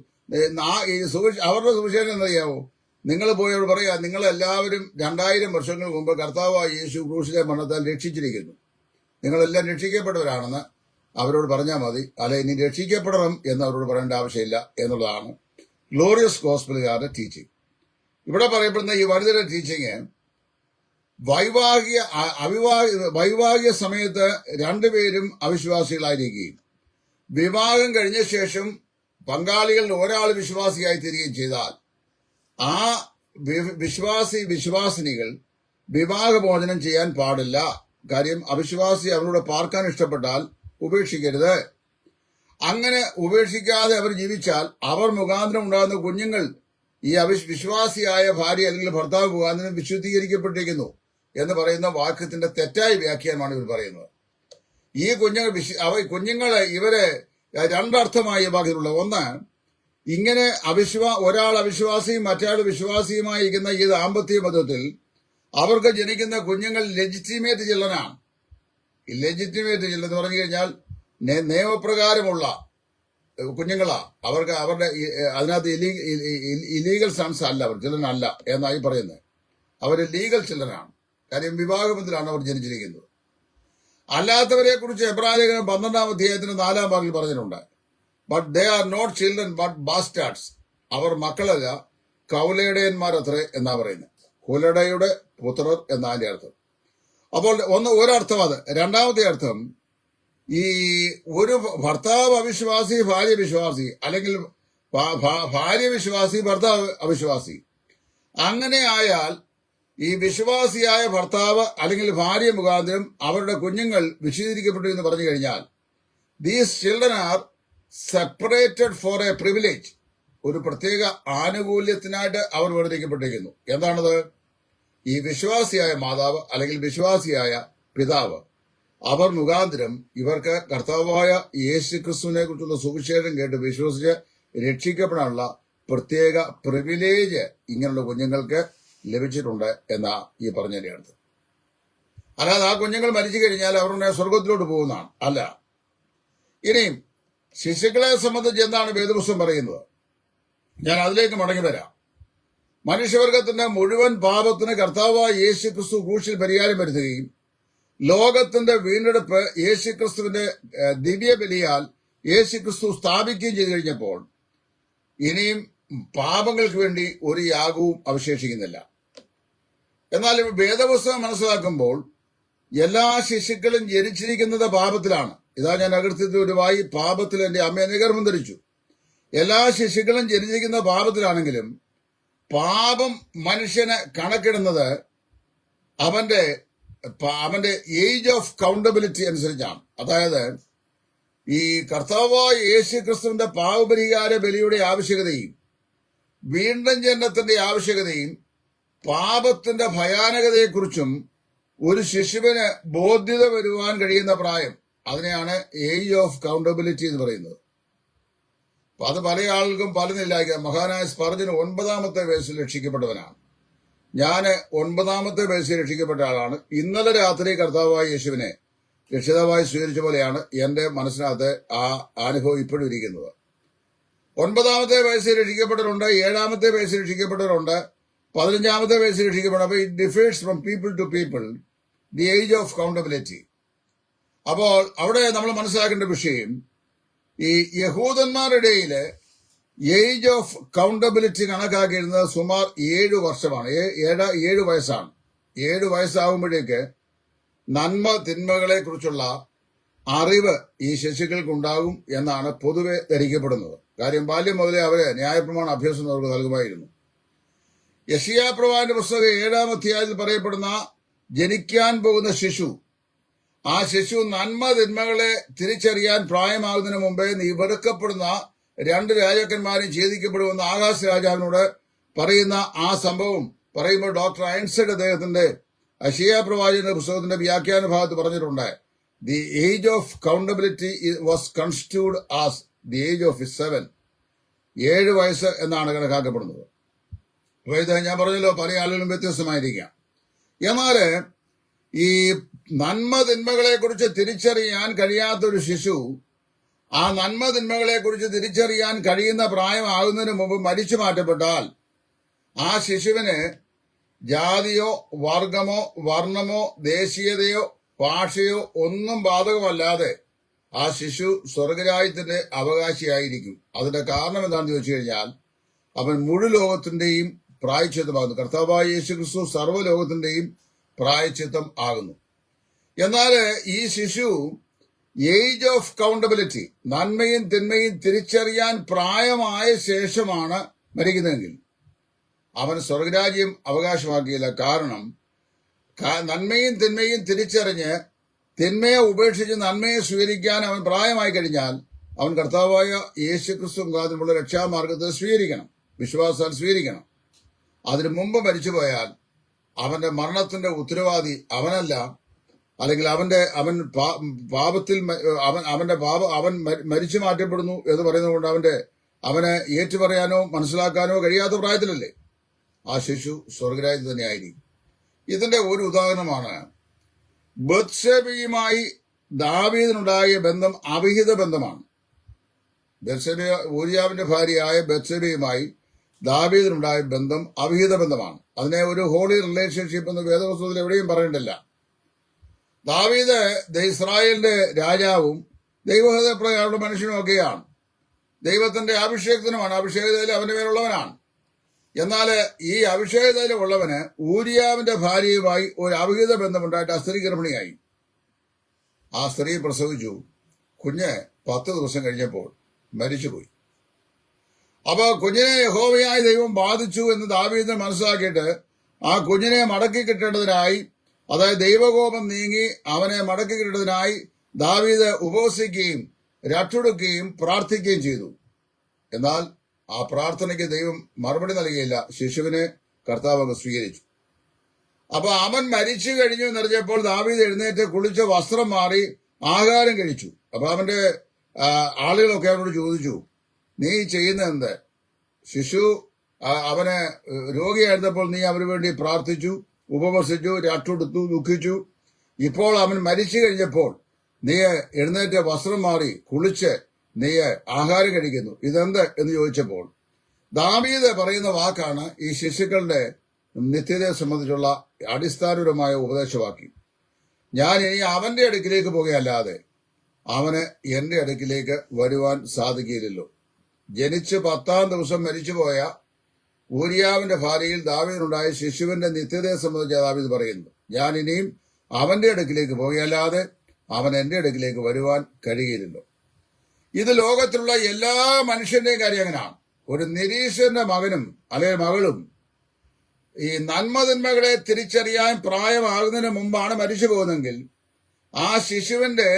അവരുടെ സുവിശേഷം എന്നറിയാവോ? നിങ്ങൾ പോയി അവിടെ പറയാ, നിങ്ങളെല്ലാവരും 2000 വർഷങ്ങൾക്ക് മുമ്പ് കർത്താവായ യേശു ക്രൂശിലെ മരണത്താൽ രക്ഷിച്ചിരിക്കുന്നു, നിങ്ങളെല്ലാം രക്ഷിക്കപ്പെട്ടവരാണെന്ന് അവരോട് പറഞ്ഞാൽ മതി. അല്ലെ ഇനി രക്ഷിക്കപ്പെടണം എന്ന് അവരോട് പറയേണ്ട ആവശ്യമില്ല എന്നുള്ളതാണ് ഗ്ലോറിയസ് ഗോസ്പലുകാരുടെ ടീച്ചിങ്. ഇവിടെ പറയപ്പെടുന്ന ഈ വനിതയുടെ ടീച്ചിങ് വൈവാഹിക സമയത്ത് രണ്ടുപേരും അവിശ്വാസികളായിരിക്കുകയും വിവാഹം കഴിഞ്ഞ ശേഷം പങ്കാളികളിൽ ഒരാൾ വിശ്വാസിയായി തീരുകയും ചെയ്താൽ ആ വിശ്വാസിനികൾ വിവാഹമോചനം ചെയ്യാൻ പാടില്ല. കാര്യം അവിശ്വാസി അവരോട് പാർക്കാൻ ഇഷ്ടപ്പെട്ടാൽ ഉപേക്ഷിക്കരുത്. അങ്ങനെ ഉപേക്ഷിക്കാതെ അവർ ജീവിച്ചാൽ അവർ മുഖാന്തരം ഉണ്ടാകുന്ന കുഞ്ഞുങ്ങൾ ഈ വിശ്വാസിയായ ഭാര്യ അല്ലെങ്കിൽ ഭർത്താവ് മുഖാന്തരം വിശുദ്ധീകരിക്കപ്പെട്ടിരിക്കുന്നു എന്ന് പറയുന്ന വാക്യത്തിന്റെ തെറ്റായ വ്യാഖ്യാനമാണ് ഇവർ പറയുന്നത്. ഈ കുഞ്ഞുങ്ങളെ ഇവരെ രണ്ടർത്ഥമായി വാക്യത്തിലുള്ള ഒന്ന്, ഇങ്ങനെ ഒരാൾ അവിശ്വാസിയും മറ്റൊരാൾ വിശ്വാസിയുമായിരിക്കുന്ന ഈ ദാമ്പത്യ ബന്ധത്തിൽ അവർക്ക് ജനിക്കുന്ന കുഞ്ഞുങ്ങൾ ലെജിറ്റിമേറ്റ് ചിൽഡ്രനാണ്. ഇല്ലെജിറ്റിമേറ്റ് ചിൽഡ്രൻ എന്ന് പറഞ്ഞു കഴിഞ്ഞാൽ നിയമപ്രകാരമുള്ള കുഞ്ഞുങ്ങളാ. അവർക്ക് അവരുടെ അതിനകത്ത് ഇലീഗൽ സൺസ് അല്ല, അവർ ചിൽഡ്രൻ അല്ല എന്നായി പറയുന്നത്. അവർ ലീഗൽ ചിൽഡ്രനാണ്. കാര്യം വിവാഹബന്ധത്തിലാണ് അവർ ജനിച്ചിരിക്കുന്നത്. അല്ലാത്തവരെ കുറിച്ച് എബ്രായലേഖനം 12-ാം അധ്യായത്തിന് 4-ാം ഭാഗത്തിൽ പറഞ്ഞിട്ടുണ്ട്. But they are not children but bastards. അവർ മക്കളല്ല, കൗലേടയന്മാരത്രേ എന്നാ പറയുന്നത്. കുലടയുടെ പുത്രർ എന്നതിന്റെ അർത്ഥം. അപ്പോൾ ഒരർത്ഥം അത്. രണ്ടാമത്തെ അർത്ഥം, ഈ ഒരു ഭർത്താവ് അവിശ്വാസി ഭാര്യ വിശ്വാസി, അല്ലെങ്കിൽ ഭാര്യ വിശ്വാസി ഭർത്താവ് അവിശ്വാസി, അങ്ങനെ ആയാൽ ഈ വിശ്വാസിയായ ഭർത്താവ് അല്ലെങ്കിൽ ഭാര്യ മുഖാന്തരം അവരുടെ കുഞ്ഞുങ്ങൾ വിശദീകരിക്കപ്പെട്ടു എന്ന് പറഞ്ഞു കഴിഞ്ഞാൽ these children are separated four A privilege. ഒരു പ്രത്യേക ആനുകൂല്യത്തിനായിട്ട് അവർ വേർതിരിക്കപ്പെട്ടിരിക്കുന്നു. എന്താണത്? ഈ വിശ്വാസിയായ മാതാവ് അല്ലെങ്കിൽ വിശ്വാസിയായ പിതാവ് അവർ മുഖാന്തരം ഇവർക്ക് കർത്താവായ യേശു ക്രിസ്തുവിനെ കുറിച്ചുള്ള സുവിശേഷം കേട്ട് വിശ്വസിച്ച് രക്ഷിക്കപ്പെടാനുള്ള പ്രത്യേക പ്രിവിലേജ് ഇങ്ങനെയുള്ള കുഞ്ഞുങ്ങൾക്ക് ലഭിച്ചിട്ടുണ്ട് എന്നാ ഈ പറഞ്ഞതിന്റെ അർത്ഥം. അല്ലാതെ ആ കുഞ്ഞുങ്ങൾ മരിച്ചു കഴിഞ്ഞാൽ അവരുടെ സ്വർഗത്തിലോട്ട് പോകുന്നതാണ് അല്ല. ഇനിയും ശിശുക്കളെ സംബന്ധിച്ച് എന്താണ് വേദപുസ്തകം പറയുന്നത്? ഞാൻ അതിലേക്ക് മടങ്ങി വരാം. മനുഷ്യവർഗത്തിന്റെ മുഴുവൻ പാപത്തിന് കർത്താവായ യേശു ക്രിസ്തു ക്രൂശിൽ പരിഹാരം വരുത്തുകയും ലോകത്തിന്റെ വീണ്ടെടുപ്പ് യേശു ക്രിസ്തുവിന്റെ ദിവ്യ ബലിയാൽ യേശു ക്രിസ്തു സ്ഥാപിക്കുകയും ചെയ്തു കഴിഞ്ഞപ്പോൾ ഇനിയും പാപങ്ങൾക്ക് വേണ്ടി ഒരു യാഗവും അവശേഷിക്കുന്നില്ല. എന്നാൽ വേദപുസ്തകം മനസ്സിലാക്കുമ്പോൾ എല്ലാ ശിശുക്കളും ജനിച്ചിരിക്കുന്നത് പാപത്തിലാണ്. ഇതാ ഞാൻ അകൃത്യത്തിൽ ഒരു പാപത്തിൽ എന്റെ അമ്മ എന്നെ ഗർഭം ധരിച്ചു. എല്ലാ ശിശുക്കളും ജനിച്ചിരിക്കുന്ന പാപത്തിലാണെങ്കിലും പാപം മനുഷ്യന് കണക്കിടുന്നത് അവന്റെ അവന്റെ ഏജ് ഓഫ് കൗണ്ടബിലിറ്റി അനുസരിച്ചാണ്. അതായത് ഈ കർത്താവായ യേശു ക്രിസ്തുവിന്റെ പാപപരിഹാര ബലിയുടെ ആവശ്യകതയും വീണ്ടും ജനനത്തിന്റെ ആവശ്യകതയും പാപത്തിന്റെ ഭയാനകതയെക്കുറിച്ചും ഒരു ശിശുവിന് ബോധ്യത വരുവാൻ കഴിയുന്ന പ്രായം, അതിനെയാണ് ഏജ് ഓഫ് കൗണ്ടബിലിറ്റി എന്ന് പറയുന്നത്. അപ്പൊ അത് പല ആളുകൾക്കും പലതില്ലായിരിക്കാം. മഹാനായ സ്പർജന് 9-ാമത്തെ വയസ്സിൽ രക്ഷിക്കപ്പെട്ടവനാണ്. ഞാൻ 9-ാമത്തെ വയസ്സിൽ രക്ഷിക്കപ്പെട്ട ആളാണ്. ഇന്നലെ രാത്രി കർത്താവായ യേശുവിനെ രക്ഷിതാവായി സ്വീകരിച്ച പോലെയാണ് എന്റെ മനസ്സിനകത്ത് ആ അനുഭവം ഇപ്പോഴും ഇരിക്കുന്നത്. 9-ാമത്തെ വയസ്സിൽ രക്ഷിക്കപ്പെട്ടവരുണ്ട്, 7-ാമത്തെ വയസ്സിൽ രക്ഷിക്കപ്പെട്ടവരുണ്ട്, 15-ാമത്തെ വയസ്സിൽ രക്ഷിക്കപ്പെട്ട. അപ്പൊ it differs from people to people the age of accountability. അപ്പോൾ അവിടെ നമ്മൾ മനസ്സിലാക്കേണ്ട വിഷയം, ഈ യഹൂദന്മാരുടെ ഇടയില് ഏജ് ഓഫ് കൗണ്ടബിലിറ്റി കണക്കാക്കിയിരുന്നത് സുമാർ 7 വർഷമാണ്. 7 വയസ്സാണ്. 7 വയസ്സാകുമ്പോഴേക്ക് നന്മ തിന്മകളെ കുറിച്ചുള്ള അറിവ് ഈ ശിശുക്കൾക്കുണ്ടാകും എന്നാണ് പൊതുവെ ധരിക്കപ്പെടുന്നത്. കാര്യം ബാല്യം മുതലേ അവര് ന്യായപ്രമാണ അഭ്യാസം അവർക്ക് നൽകുമായിരുന്നു. യെശയ്യാ പ്രവാചകന്റെ പുസ്തകം 7-ാം അധ്യായത്തിൽ പറയപ്പെടുന്ന ജനിക്കാൻ പോകുന്ന ശിശു, ആ ശിശു നന്മ തിന്മകളെ തിരിച്ചറിയാൻ പ്രായമാകുന്നതിന് മുമ്പേ നീ വെറുക്കപ്പെടുന്ന 2 രാജാക്കന്മാരും ഛേദിക്കപ്പെടുമെന്ന് ആകാശ രാജാവിനോട് പറയുന്ന ആ സംഭവം പറയുമ്പോൾ ഡോക്ടർ ഐൻസ്റ്റൈൻ അദ്ദേഹത്തിന്റെ യെശയ്യാ പ്രവാചകന്റെ പുസ്തകത്തിന്റെ വ്യാഖ്യാന ഭാഗത്ത് പറഞ്ഞിട്ടുണ്ട്, the age of കൗണ്ടബിലിറ്റി was constituted as the age of 7. 7 വയസ്സ് എന്നാണ് കണക്കാക്കപ്പെടുന്നത്. അപ്പൊ ഇത് ഞാൻ പറഞ്ഞല്ലോ, പല ആളുകളും വ്യത്യസ്തമായിരിക്കാം. എന്നാല് ഈ നന്മ തിന്മകളെ കുറിച്ച് തിരിച്ചറിയാൻ കഴിയാത്തൊരു ശിശു ആ നന്മ തിന്മകളെ കുറിച്ച് തിരിച്ചറിയാൻ കഴിയുന്ന പ്രായമാകുന്നതിന് മുമ്പ് മരിച്ചു മാറ്റപ്പെട്ടാൽ ആ ശിശുവിന് ജാതിയോ വർഗമോ വർണ്ണമോ ദേശീയതയോ ഭാഷയോ ഒന്നും ബാധകമല്ലാതെ ആ ശിശു സ്വർഗരാജ്യത്തിന്റെ അവകാശിയായിരിക്കും. അതിന്റെ കാരണം എന്താണെന്ന് ചോദിച്ചു കഴിഞ്ഞാൽ അവൻ മുഴു ലോകത്തിന്റെയും പ്രായശ്ചിത്തമാകുന്നു. കർത്താവായ യേശു ക്രിസ്തു സർവ്വലോകത്തിന്റെയും പ്രായശ്ചിത്തം ആകുന്നു. എന്നാൽ ഈ ശിശു ഏജ് ഓഫ് കൗണ്ടബിലിറ്റി, നന്മയും തിന്മയും തിരിച്ചറിയാൻ പ്രായമായ ശേഷമാണ് മരിക്കുന്നതെങ്കിൽ അവൻ സ്വർഗരാജ്യം അവകാശമാക്കിയില്ല. കാരണം നന്മയും തിന്മയും തിരിച്ചറിഞ്ഞ് തിന്മയെ ഉപേക്ഷിച്ച് നന്മയെ സ്വീകരിക്കാൻ അവൻ പ്രായമായി കഴിഞ്ഞാൽ അവൻ കർത്താവായ യേശു ക്രിസ്തു മുഖാന്തരമുള്ള രക്ഷാമാർഗത്തെ സ്വീകരിക്കണം, വിശ്വാസാൽ സ്വീകരിക്കണം. അതിനു മുമ്പ് മരിച്ചുപോയാൽ അവന്റെ മരണത്തിന്റെ ഉത്തരവാദി അവനല്ല, അല്ലെങ്കിൽ അവൻ പാപത്തിൽ അവൻ മരിച്ചു മാറ്റപ്പെടുന്നു എന്ന് പറയുന്നതുകൊണ്ട് അവന് ഏറ്റുപറയാനോ മനസ്സിലാക്കാനോ കഴിയാത്ത പ്രായത്തിലല്ലേ ആ ശിശു സ്വർഗരാജ്യത്തിൽ തന്നെ ആയിരിക്കും. ഇതിന്റെ ഒരു ഉദാഹരണമാണ് ബത്ശേബയുമായി ദാവീദിനുണ്ടായ ബന്ധം അവിഹിത ബന്ധമാണ്. ഊരിയാവിന്റെ ഭാര്യയായ ബത്ശേബയുമായി ദാവീദിനുണ്ടായ ബന്ധം അവിഹിത ബന്ധമാണ്. അതിനെ ഒരു ഹോളി റിലേഷൻഷിപ്പ് എന്ന് വേദപുസ്തകത്തിൽ എവിടെയും പറയേണ്ടില്ല. ദാവീദ് ഇസ്രായേലിന്റെ രാജാവും ദൈവഹൃദയപ്രകാരമുള്ള മനുഷ്യനും ഒക്കെയാണ്. ദൈവത്തിന്റെ അഭിഷേകത്തിനുമാണ്, അഭിഷേകതയിൽ അവന്റെ മേലുള്ളവനാണ്. എന്നാൽ ഈ അഭിഷേകതയിലുള്ളവന് ഊരിയാവിന്റെ ഭാര്യയുമായി ഒരു അവിഹിത ബന്ധമുണ്ടായിട്ട് ആ സ്ത്രീ ഗർഭിണിയായി. ആ സ്ത്രീ പ്രസവിച്ചു. കുഞ്ഞ് 10 ദിവസം കഴിഞ്ഞപ്പോൾ മരിച്ചുപോയി. അപ്പൊ കുഞ്ഞിനെ യഹോവയായ ദൈവം ബാധിച്ചു എന്ന് ദാവീദിനെ മനസ്സിലാക്കിയിട്ട് ആ കുഞ്ഞിനെ മടക്കി കിട്ടേണ്ടതിനായി, അതായത് ദൈവകോപം നീങ്ങി അവനെ മടക്കി കിട്ടേണ്ടതിനായി ദാവീദ് ഉപവസിക്കുകയും രട്ടുടുക്കുകയും പ്രാർത്ഥിക്കുകയും ചെയ്തു. എന്നാൽ ആ പ്രാർത്ഥനയ്ക്ക് ദൈവം മറുപടി നൽകിയില്ല. ശിശുവിനെ കർത്താവ് സ്വീകരിച്ചു. അപ്പൊ അവൻ മരിച്ചു കഴിഞ്ഞു എന്നറിഞ്ഞപ്പോൾ ദാവീദ് എഴുന്നേറ്റ് കുളിച്ച് വസ്ത്രം മാറി ആഹാരം കഴിച്ചു. അപ്പൊ അവന്റെ ആളുകളൊക്കെ അവനോട് ചോദിച്ചു, നീ ചെയ്യുന്ന എന്ത്? ശിശു അവന് രോഗിയായിരുന്നപ്പോൾ നീ അവന് വേണ്ടി പ്രാർത്ഥിച്ചു, ഉപവസിച്ചു, രട്ടുടുത്തു, ദുഃഖിച്ചു. ഇപ്പോൾ അവൻ മരിച്ചു കഴിഞ്ഞപ്പോൾ നീ എഴുന്നേറ്റ് വസ്ത്രം മാറി കുളിച്ച് നീ ആഹാരം കഴിക്കുന്നു, ഇതെന്ത് എന്ന് ചോദിച്ചപ്പോൾ ദാവീദ് പറയുന്ന വാക്കാണ് ഈ ശിശുക്കളുടെ നിത്യതയെ സംബന്ധിച്ചുള്ള അടിസ്ഥാനപരമായ ഉപദേശവാക്യം. ഞാൻ ഇനി അവന്റെ അടുക്കിലേക്ക് പോകുകയല്ലാതെ അവന് എന്റെ അടുക്കിലേക്ക് വരുവാൻ സാധിക്കില്ലല്ലോ. ജനിച്ച് 10-ാം ദിവസം മരിച്ചുപോയ ഊരിയാവിന്റെ ഭാര്യയിൽ ദാവീദിനുണ്ടായ ശിശുവിന്റെ നിത്യതയെ സംബന്ധിച്ച് ദാവീദ് പറയുന്നു, ഞാൻ ഇനിയും അവന്റെ അടുക്കിലേക്ക് പോകുകയല്ലാതെ അവൻ എന്റെ അടുക്കിലേക്ക് വരുവാൻ കഴിയില്ലല്ലോ. ഇത് ലോകത്തിലുള്ള എല്ലാ മനുഷ്യന്റെയും കാര്യം അങ്ങനെയാണ്. ഒരു നിരീശ്വരന്റെ മകനും അല്ലെങ്കിൽ മകളും ഈ നന്മതിന്മകളെ തിരിച്ചറിയാൻ പ്രായമാകുന്നതിന് മുമ്പാണ് മരിച്ചു പോകുന്നതെങ്കിൽ ആ ശിശുവിന്റെ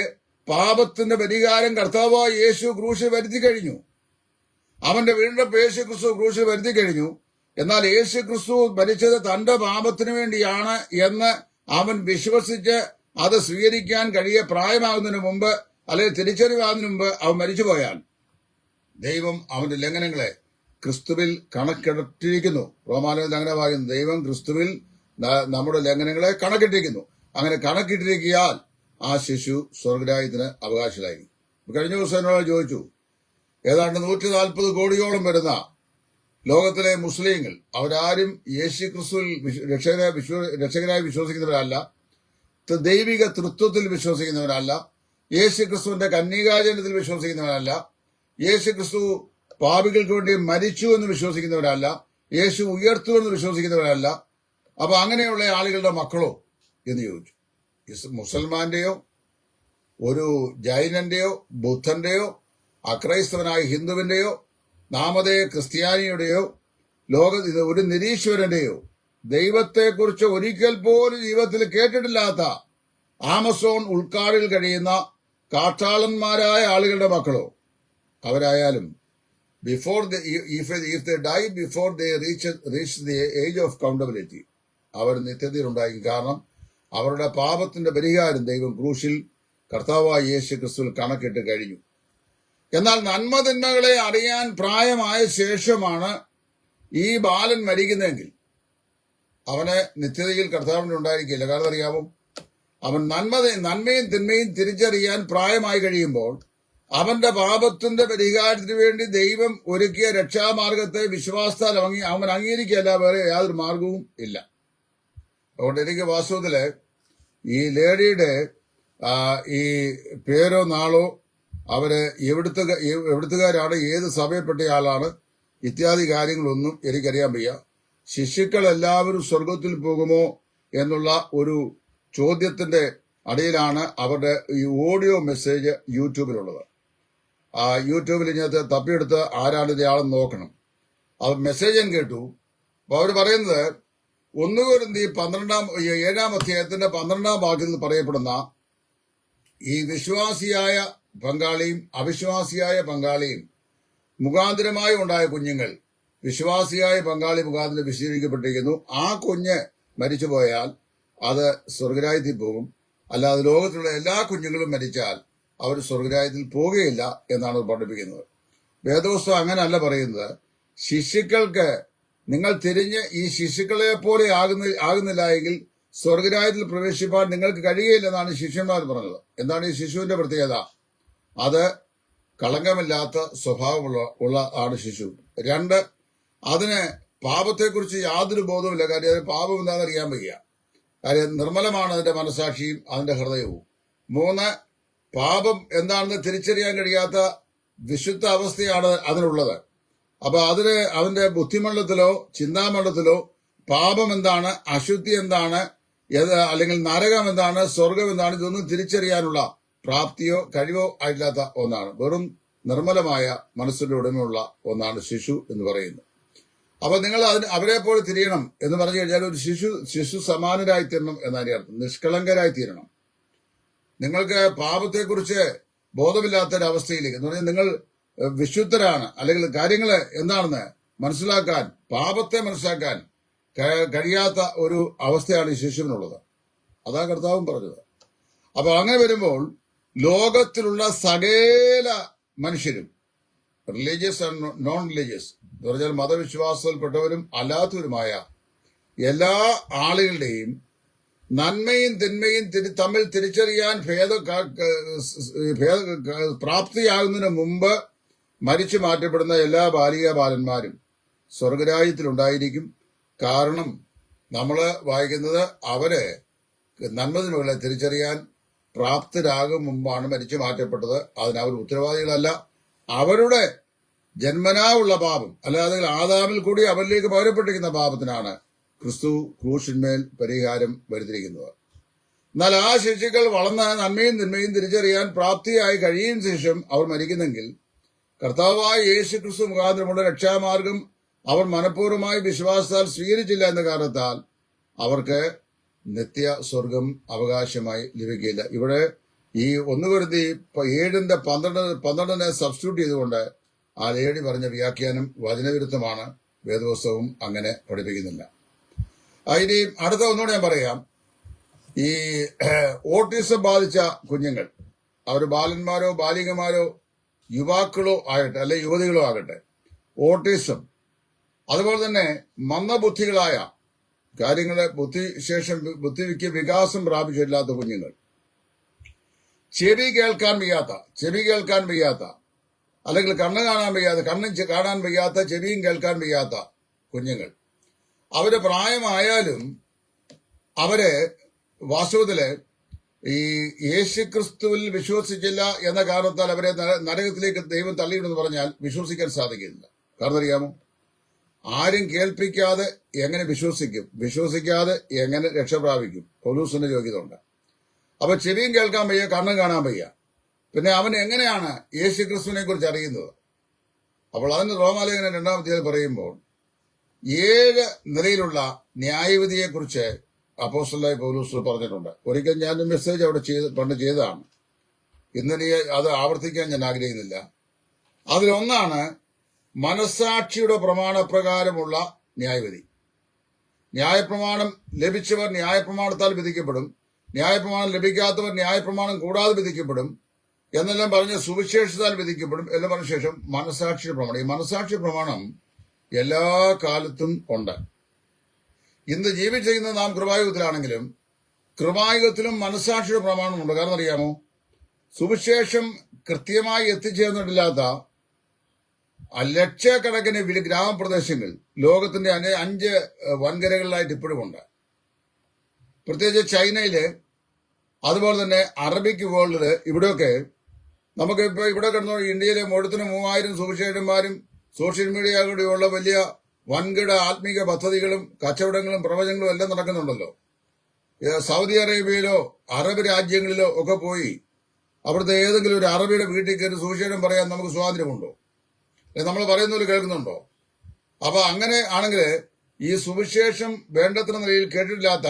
പാപത്തിന്റെ പരിഹാരം കർത്താവായ യേശു ക്രൂശിൽ വരുത്തി കഴിഞ്ഞു. അവന്റെ വീണ്ടും യേശു ക്രിസ്തു ക്രൂശിൽ വരുത്തി കഴിഞ്ഞു. എന്നാൽ യേശു ക്രിസ്തു മരിച്ചത് തന്റെ പാപത്തിന് വേണ്ടിയാണ് എന്ന് അവൻ വിശ്വസിച്ച് അത് സ്വീകരിക്കാൻ പ്രായമാകുന്നതിന് മുമ്പ് അല്ലെങ്കിൽ തിരിച്ചറിവാകുന്നതിന് മുമ്പ് അവൻ മരിച്ചുപോയാൽ ദൈവം അവന്റെ ലംഘനങ്ങളെ ക്രിസ്തുവിൽ കണക്കിട്ടിരിക്കുന്നു. റോമാലയത്തിൽ അങ്ങനെ പറയുന്നു, ദൈവം ക്രിസ്തുവിൽ നമ്മുടെ ലംഘനങ്ങളെ കണക്കിട്ടിരിക്കുന്നു. അങ്ങനെ കണക്കിട്ടിരിക്കിയാൽ ആ ശിശു സ്വർഗരാജ്യത്തിന് അവകാശിയായി. കഴിഞ്ഞ ദിവസം എന്നോട് ചോദിച്ചു, ഏതാണ്ട് 140 കോടിയോളം വരുന്ന ലോകത്തിലെ മുസ്ലിങ്ങൾ അവരാരും യേശു ക്രിസ്തുവിൽ രക്ഷകനായി വിശ്വസിക്കുന്നവരല്ല, ദൈവിക തൃത്വത്തിൽ വിശ്വസിക്കുന്നവരല്ല, യേശു ക്രിസ്തുവിന്റെ കന്യകാജനത്തിൽ വിശ്വസിക്കുന്നവരല്ല, യേശു ക്രിസ്തു പാപികൾക്ക് വേണ്ടി മരിച്ചു എന്ന് വിശ്വസിക്കുന്നവരല്ല, യേശു ഉയർത്തു എന്ന് വിശ്വസിക്കുന്നവരല്ല. അപ്പൊ അങ്ങനെയുള്ള ആളുകളുടെ മക്കളോ എന്ന് ചോദിച്ചു. മുസൽമാന്റെയോ ഒരു ജൈനന്റെയോ ബുദ്ധന്റെയോ അക്രൈസ്തവനായ ഹിന്ദുവിന്റെയോ നാമധേയ ക്രിസ്ത്യാനിയുടെയോ ലോകത്ത് ഒരു നിരീശ്വരന്റെയോ ദൈവത്തെക്കുറിച്ച് ഒരിക്കൽ പോലും ജീവിതത്തിൽ കേട്ടിട്ടില്ലാത്ത ആമസോൺ ഉൾക്കാടിൽ കഴിയുന്ന കാട്ടാളന്മാരായ ആളുകളുടെ മക്കളോ അവരായാലും before if they die before they reach the age of accountability അവർ നിത്യതയിലുണ്ടായിരിക്കും. കാരണം അവരുടെ പാപത്തിന്റെ പരിഹാരം ദൈവം ക്രൂശിൽ കർത്താവായ യേശു ക്രിസ്തുവിൽ കണക്കിട്ട് കഴിഞ്ഞു. എന്നാൽ നന്മതിന്മകളെ അറിയാൻ പ്രായമായ ശേഷമാണ് ഈ ബാലൻ മരിക്കുന്നതെങ്കിൽ അവന് നിത്യതയിൽ കർത്താവിന് ഉണ്ടായിരിക്കില്ല. കാരണം അറിയാമോ, അവൻ നന്മയും തിന്മയും തിരിച്ചറിയാൻ പ്രായമായി കഴിയുമ്പോൾ അവന്റെ പാപത്തിന്റെ പരിഹാരത്തിന് വേണ്ടി ദൈവം ഒരുക്കിയ രക്ഷാമാർഗത്തെ വിശ്വാസത്താൽ അവൻ അംഗീകരിക്കുകയല്ല, വേറെ യാതൊരു മാർഗവും ഇല്ല. അതുകൊണ്ട് എനിക്ക് വാസ്തവത്തില് ഈ ലേഡിയുടെ ഈ പേരോ നാളോ അവര് എവിടുത്തുകാരാണ്, ഏത് സഭയിൽപ്പെട്ട ആളാണ്, ഇത്യാദി കാര്യങ്ങളൊന്നും എനിക്കറിയാൻ വയ്യ. ശിശുക്കൾ എല്ലാവരും സ്വർഗത്തിൽ പോകുമോ എന്നുള്ള ഒരു ചോദ്യത്തിന്റെ അടിയിലാണ് അവരുടെ ഈ ഓഡിയോ മെസ്സേജ് യൂട്യൂബിലുള്ളത്. യൂട്യൂബിൽ ഇതിനകത്ത് തപ്പിയെടുത്ത് ആരാണ് ഇയാളെന്ന് നോക്കണം. അത് മെസ്സേജ് ഞാൻ കേട്ടു. അപ്പൊ അവര് പറയുന്നത് 1 കൊരിന്ത്യർ 7-ാം അധ്യായത്തിന്റെ 12-ാം വാക്യത്തിൽ പറയപ്പെടുന്ന ഈ വിശ്വാസിയായ പങ്കാളിയും അവിശ്വാസിയായ പങ്കാളിയും മുഖാന്തരമായി ഉണ്ടായ കുഞ്ഞുങ്ങൾ വിശ്വാസിയായ പങ്കാളി മുഖാന്തരം വിശദീകരിക്കപ്പെട്ടിരിക്കുന്നു. ആ കുഞ്ഞ് മരിച്ചുപോയാൽ അത് സ്വർഗരാജ്യത്തിൽ പോകും, അല്ലാതെ ലോകത്തിലുള്ള എല്ലാ കുഞ്ഞുങ്ങളും മരിച്ചാൽ അവർ സ്വർഗരാജ്യത്തിൽ പോകുകയില്ല എന്നാണ് പഠിപ്പിക്കുന്നത്. വേദപുസ്തകം അങ്ങനെയല്ല പറയുന്നത്. ശിശുക്കൾക്ക് നിങ്ങൾ തിരിഞ്ഞ് ഈ ശിശുക്കളെ പോലെ ആകുന്നില്ല എങ്കിൽ സ്വർഗരാജ്യത്തിൽ പ്രവേശിപ്പാൻ നിങ്ങൾക്ക് കഴിയുകയില്ലെന്നാണ് ശിഷ്യന്മാർ പറഞ്ഞത്. എന്താണ് ഈ ശിശുവിന്റെ പ്രത്യേകത? അത് കളങ്കമില്ലാത്ത സ്വഭാവമുള്ള ആണ് ശിശു. 2, അതിന് പാപത്തെക്കുറിച്ച് യാതൊരു ബോധവുമില്ല. കാര്യം അതിന് പാപം എന്താണെന്ന് അറിയാൻ വയ്യ. കാര്യം നിർമ്മലമാണ് അതിന്റെ മനസാക്ഷിയും അതിന്റെ ഹൃദയവും. 3, പാപം എന്താണെന്ന് തിരിച്ചറിയാൻ കഴിയാത്ത വിശുദ്ധ അവസ്ഥയാണ് അതിനുള്ളത്. അപ്പൊ അതിന്റെ ബുദ്ധിമണ്ഡലത്തിലോ ചിന്താമണ്ഡലത്തിലോ പാപം എന്താണ്, അശുദ്ധി എന്താണ്, അല്ലെങ്കിൽ നരകം എന്താണ്, സ്വർഗം എന്താണ്, ഇതൊന്നും തിരിച്ചറിയാനുള്ള പ്രാപ്തിയോ കഴിവോ ആയില്ലാത്ത ഒന്നാണ്. വെറും നിർമ്മലമായ മനസ്സിന്റെ ഉടമയുള്ള ഒന്നാണ് ശിശു എന്ന് പറയുന്നത്. അപ്പൊ നിങ്ങൾ അവരെ പോലെ തിരിയണം എന്ന് പറഞ്ഞു കഴിഞ്ഞാൽ ഒരു ശിശു സമാനരായി തീരണം എന്നാണ് അർത്ഥം. നിഷ്കളങ്കരായി തീരണം. നിങ്ങൾക്ക് പാപത്തെക്കുറിച്ച് ബോധമില്ലാത്തൊരവസ്ഥയിലേക്ക് എന്ന് പറഞ്ഞാൽ നിങ്ങൾ വിശുദ്ധരാണ്, അല്ലെങ്കിൽ കാര്യങ്ങൾ എന്താണെന്ന് മനസ്സിലാക്കാൻ, പാപത്തെ മനസ്സിലാക്കാൻ കഴിയാത്ത ഒരു അവസ്ഥയാണ് ഈ ശിശുവിനുള്ളത്. അതാ കർത്താവും പറഞ്ഞത്. അപ്പൊ അങ്ങനെ വരുമ്പോൾ ലോകത്തിലുള്ള സകല മനുഷ്യരും, റിലീജിയസ് ആൻഡ് നോൺ റിലീജിയസ് എന്ന് പറഞ്ഞാൽ മതവിശ്വാസത്തിൽപ്പെട്ടവരും അല്ലാത്തവരുമായ എല്ലാ ആളുകളുടെയും നന്മയും തിന്മയും തമ്മിൽ തിരിച്ചറിയാൻ പ്രാപ്തിയാകുന്നതിന് മുമ്പ് മരിച്ചു മാറ്റപ്പെടുന്ന എല്ലാ ബാലിക ബാലന്മാരും സ്വർഗരാജ്യത്തിലുണ്ടായിരിക്കും. കാരണം നമ്മൾ വായിക്കുന്നത് അവര് നന്മതിന്മകളെ തിരിച്ചറിയാൻ പ്രാപ്തരാകും മുമ്പാണ് മരിച്ചു മാറ്റപ്പെട്ടത്. അതിനവർ ഉത്തരവാദികളല്ല. അവരുടെ ജന്മനാ ഉള്ള പാപം, അല്ലാതെ ആദാമിൽ കൂടി അവരിലേക്ക് പകരപ്പെട്ടിരിക്കുന്ന പാപത്തിനാണ് ക്രിസ്തു ക്രൂശിന്മേൽ പരിഹാരം വരുത്തിയിരിക്കുന്നത്. എന്നാൽ ആ ശിശുക്കൾ വളർന്ന് നന്മയും തിന്മയും തിരിച്ചറിയാൻ പ്രാപ്തിയായി കഴിയും ശേഷം അവർ മരിക്കുന്നെങ്കിൽ കർത്താവായ യേശു ക്രിസ്തു മുഖാന്തരമുള്ള രക്ഷാമാർഗം അവർ മനഃപൂർവ്വമായി വിശ്വാസത്താൽ സ്വീകരിച്ചില്ല എന്ന കാരണത്താൽ അവർക്ക് നിത്യ സ്വർഗം അവകാശമായി ലഭിക്കില്ല. ഇവിടെ ഈ 1 കൊരിന്ത്യർ 7:12 സബ്സ്റ്റിറ്റ്യൂട്ട് ചെയ്തുകൊണ്ട് ആ ലേഡി പറഞ്ഞ വ്യാഖ്യാനം വചനവിരുദ്ധമാണ്. വേദപുസ്തകവും അങ്ങനെ പഠിപ്പിക്കുന്നില്ല. ഇനി അടുത്ത ഒന്നുകൂടെ ഞാൻ പറയാം. ഈ ഓട്ടിസം ബാധിച്ച കുഞ്ഞുങ്ങൾ, അവർ ബാലന്മാരോ ബാലികമാരോ യുവാക്കളോ ആകട്ടെ അല്ലെ യുവതികളോ ആകട്ടെ, ഓട്ടിസം, അതുപോലെ തന്നെ മന്ദബുദ്ധികളായ കാര്യങ്ങളെ ബുദ്ധിക്ക് വികാസം പ്രാപിച്ചിട്ടില്ലാത്ത കുഞ്ഞുങ്ങൾ, ചെവി കേൾക്കാൻ വയ്യാത്ത അല്ലെങ്കിൽ കണ്ണ് കാണാൻ വയ്യാത്ത ചെവിയും കേൾക്കാൻ വയ്യാത്ത കുഞ്ഞുങ്ങൾ, അവര് പ്രായമായാലും അവരെ വാസ്തവത്തില് ഈ യേശുക്രിസ്തുവിൽ വിശ്വസിച്ചില്ല എന്ന കാരണത്താൽ അവരെ നരകത്തിലേക്ക് ദൈവം തള്ളിയിടുമെന്ന് പറഞ്ഞാൽ വിശ്വസിക്കാൻ സാധിക്കില്ല. കാരണം അറിയാമോ, ആരും കേൾപ്പിക്കാതെ എങ്ങനെ വിശ്വസിക്കും? വിശ്വസിക്കാതെ എങ്ങനെ രക്ഷപ്രാപിക്കും? പൗലോസിന്റെ യോഗ്യത ഉണ്ട്. അപ്പൊ ചെവിയും കേൾക്കാൻ വയ്യ, കണ്ണും കാണാൻ വയ്യ, പിന്നെ അവൻ എങ്ങനെയാണ് യേശുക്രിസ്തുവിനെ കുറിച്ച് അറിയുന്നത്? അപ്പോൾ അതിന് റോമാലേഖനം 2-ാം അധ്യായത്തിൽ പറയുമ്പോൾ 7 നിലയിലുള്ള ന്യായവിധിയെക്കുറിച്ച് അപ്പോസ്തലനായ പൗലോസ് പറഞ്ഞിട്ടുണ്ട്. ഒരിക്കൽ ഞാൻ മെസ്സേജ് അവിടെ പണ്ട് ചെയ്തതാണ്. ഇന്നിനി അത് ആവർത്തിക്കാൻ ഞാൻ ആഗ്രഹിക്കുന്നില്ല. അതിലൊന്നാണ് മനസ്സാക്ഷിയുടെ പ്രമാണപ്രകാരമുള്ള ന്യായവിധി. ന്യായപ്രമാണം ലഭിച്ചവർ ന്യായപ്രമാണത്താൽ വിധിക്കപ്പെടും, ന്യായപ്രമാണം ലഭിക്കാത്തവർ ന്യായപ്രമാണം കൂടാതെ വിധിക്കപ്പെടും എന്നെല്ലാം പറഞ്ഞ് സുവിശേഷത്താൽ വിധിക്കപ്പെടും എല്ലാം പറഞ്ഞ ശേഷം മനസ്സാക്ഷിയുടെ പ്രമാണം. ഈ മനസ്സാക്ഷി പ്രമാണം എല്ലാ കാലത്തും ഉണ്ട്. ഇന്ന് ജീവിച്ചിരിക്കുന്ന നാം കൃപായുഗത്തിലാണെങ്കിലും കൃപായുഗത്തിലും മനസ്സാക്ഷിയുടെ പ്രമാണമുണ്ട്. കാരണം അറിയാമോ, സുവിശേഷം കൃത്യമായി എത്തിച്ചേർന്നിട്ടില്ലാത്ത ലക്ഷക്കണക്കിന് ഗ്രാമപ്രദേശങ്ങൾ ലോകത്തിന്റെ 5 വൻകരകളിലായിട്ട് ഇപ്പോഴുമുണ്ട്. പ്രത്യേകിച്ച് ചൈനയില്, അതുപോലെ തന്നെ അറബിക് വേൾഡില്, ഇവിടെയൊക്കെ നമുക്ക് ഇപ്പൊ ഇവിടെ കിടന്ന ഇന്ത്യയിലെ മുഴുവനും 3000 സുവിശേഷന്മാരും സോഷ്യൽ മീഡിയ കൂടിയുള്ള വലിയ വൻകിട ആത്മീക പദ്ധതികളും കച്ചവടങ്ങളും പ്രവചനങ്ങളും എല്ലാം നടക്കുന്നുണ്ടല്ലോ. സൗദി അറേബ്യയിലോ അറബ് രാജ്യങ്ങളിലോ ഒക്കെ പോയി അവിടുത്തെ ഏതെങ്കിലും ഒരു അറബിയുടെ വീട്ടിൽ കയറി സുവിശേഷം പറയാൻ നമുക്ക് സ്വാതന്ത്ര്യമുണ്ടോ? നമ്മൾ പറയുന്നവർ കേൾക്കുന്നുണ്ടോ? അപ്പൊ അങ്ങനെ ആണെങ്കിൽ ഈ സുവിശേഷം വേണ്ടത്ര നിലയിൽ കേട്ടിട്ടില്ലാത്ത,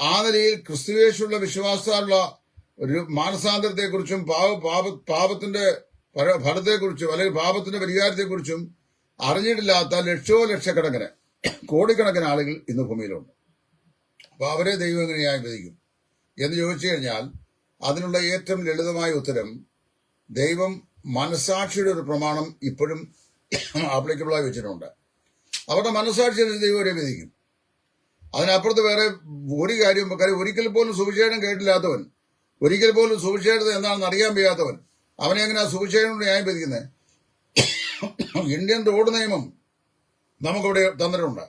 ആ നിലയിൽ ക്രിസ്തുവേശുള്ള വിശ്വാസമുള്ള ഒരു മാനസാന്തരത്തെക്കുറിച്ചും പാപത്തിന്റെ ഫലത്തെക്കുറിച്ചും അല്ലെങ്കിൽ പാപത്തിന്റെ പരിഹാരത്തെക്കുറിച്ചും അറിഞ്ഞിട്ടില്ലാത്ത ലക്ഷക്കണക്കിന് കോടിക്കണക്കിന് ആളുകൾ ഇന്ന് ഭൂമിയിലുണ്ട്. അപ്പൊ അവരെ ദൈവം എങ്ങനെയായി വിധിക്കും എന്ന് ചോദിച്ചു കഴിഞ്ഞാൽ അതിനുള്ള ഏറ്റവും ലളിതമായ ഉത്തരം, ദൈവം മനസാക്ഷിയുടെ ഒരു പ്രമാണം ഇപ്പോഴും ആപ്ലിക്കബിളായി വെച്ചിട്ടുണ്ട്. അവരുടെ മനസാക്ഷി ദൈവം അവരെ വിധിക്കും. അതിനപ്പുറത്ത് വേറെ ഒരു കാര്യം, ഒരിക്കൽ പോലും സുവിശേഷം കേട്ടില്ലാത്തവൻ, ഒരിക്കൽ പോലും സുവിശേഷത എന്താണെന്ന് അറിയാൻ വയ്യാത്തവൻ, അവനെ എങ്ങനെയാ സുവിശേഷം ന്യായം വിധിക്കുന്നത്? ഇന്ത്യൻ റോഡ് നിയമം നമുക്കിവിടെ തന്നിട്ടുണ്ട്.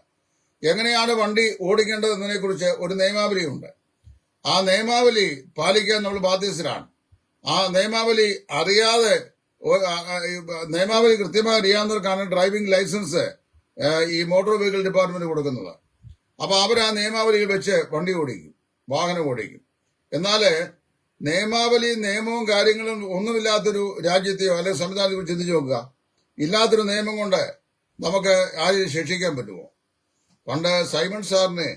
എങ്ങനെയാണ് വണ്ടി ഓടിക്കേണ്ടത് എന്നതിനെ കുറിച്ച് ഒരു നിയമാവലിയുണ്ട്. ആ നിയമാവലി പാലിക്കാൻ നമ്മൾ ബാധ്യസ്ഥരാണ്. ആ നിയമാവലി അറിയാതെ, നിയമാവലി കൃത്യമായി അറിയാവുന്നവർക്കാണ് ഡ്രൈവിംഗ് ലൈസൻസ് ഈ മോട്ടോർ വെഹിക്കിൾ ഡിപ്പാർട്ട്മെന്റ് കൊടുക്കുന്നത്. അപ്പൊ അവർ ആ നിയമാവലികൾ വെച്ച് വണ്ടി ഓടിക്കും, വാഹനം ഓടിക്കും. എന്നാല് നിയമവും കാര്യങ്ങളും ഒന്നുമില്ലാത്തൊരു രാജ്യത്തെയോ അല്ലെങ്കിൽ സംവിധാനത്തെയോ ചിന്തിച്ചു നോക്കുക. ഇല്ലാത്തൊരു നിയമം കൊണ്ട് നമുക്ക് ആരെയും ശിക്ഷിക്കാൻ പറ്റുമോ? പണ്ട് സൈമൺ സാറിനെ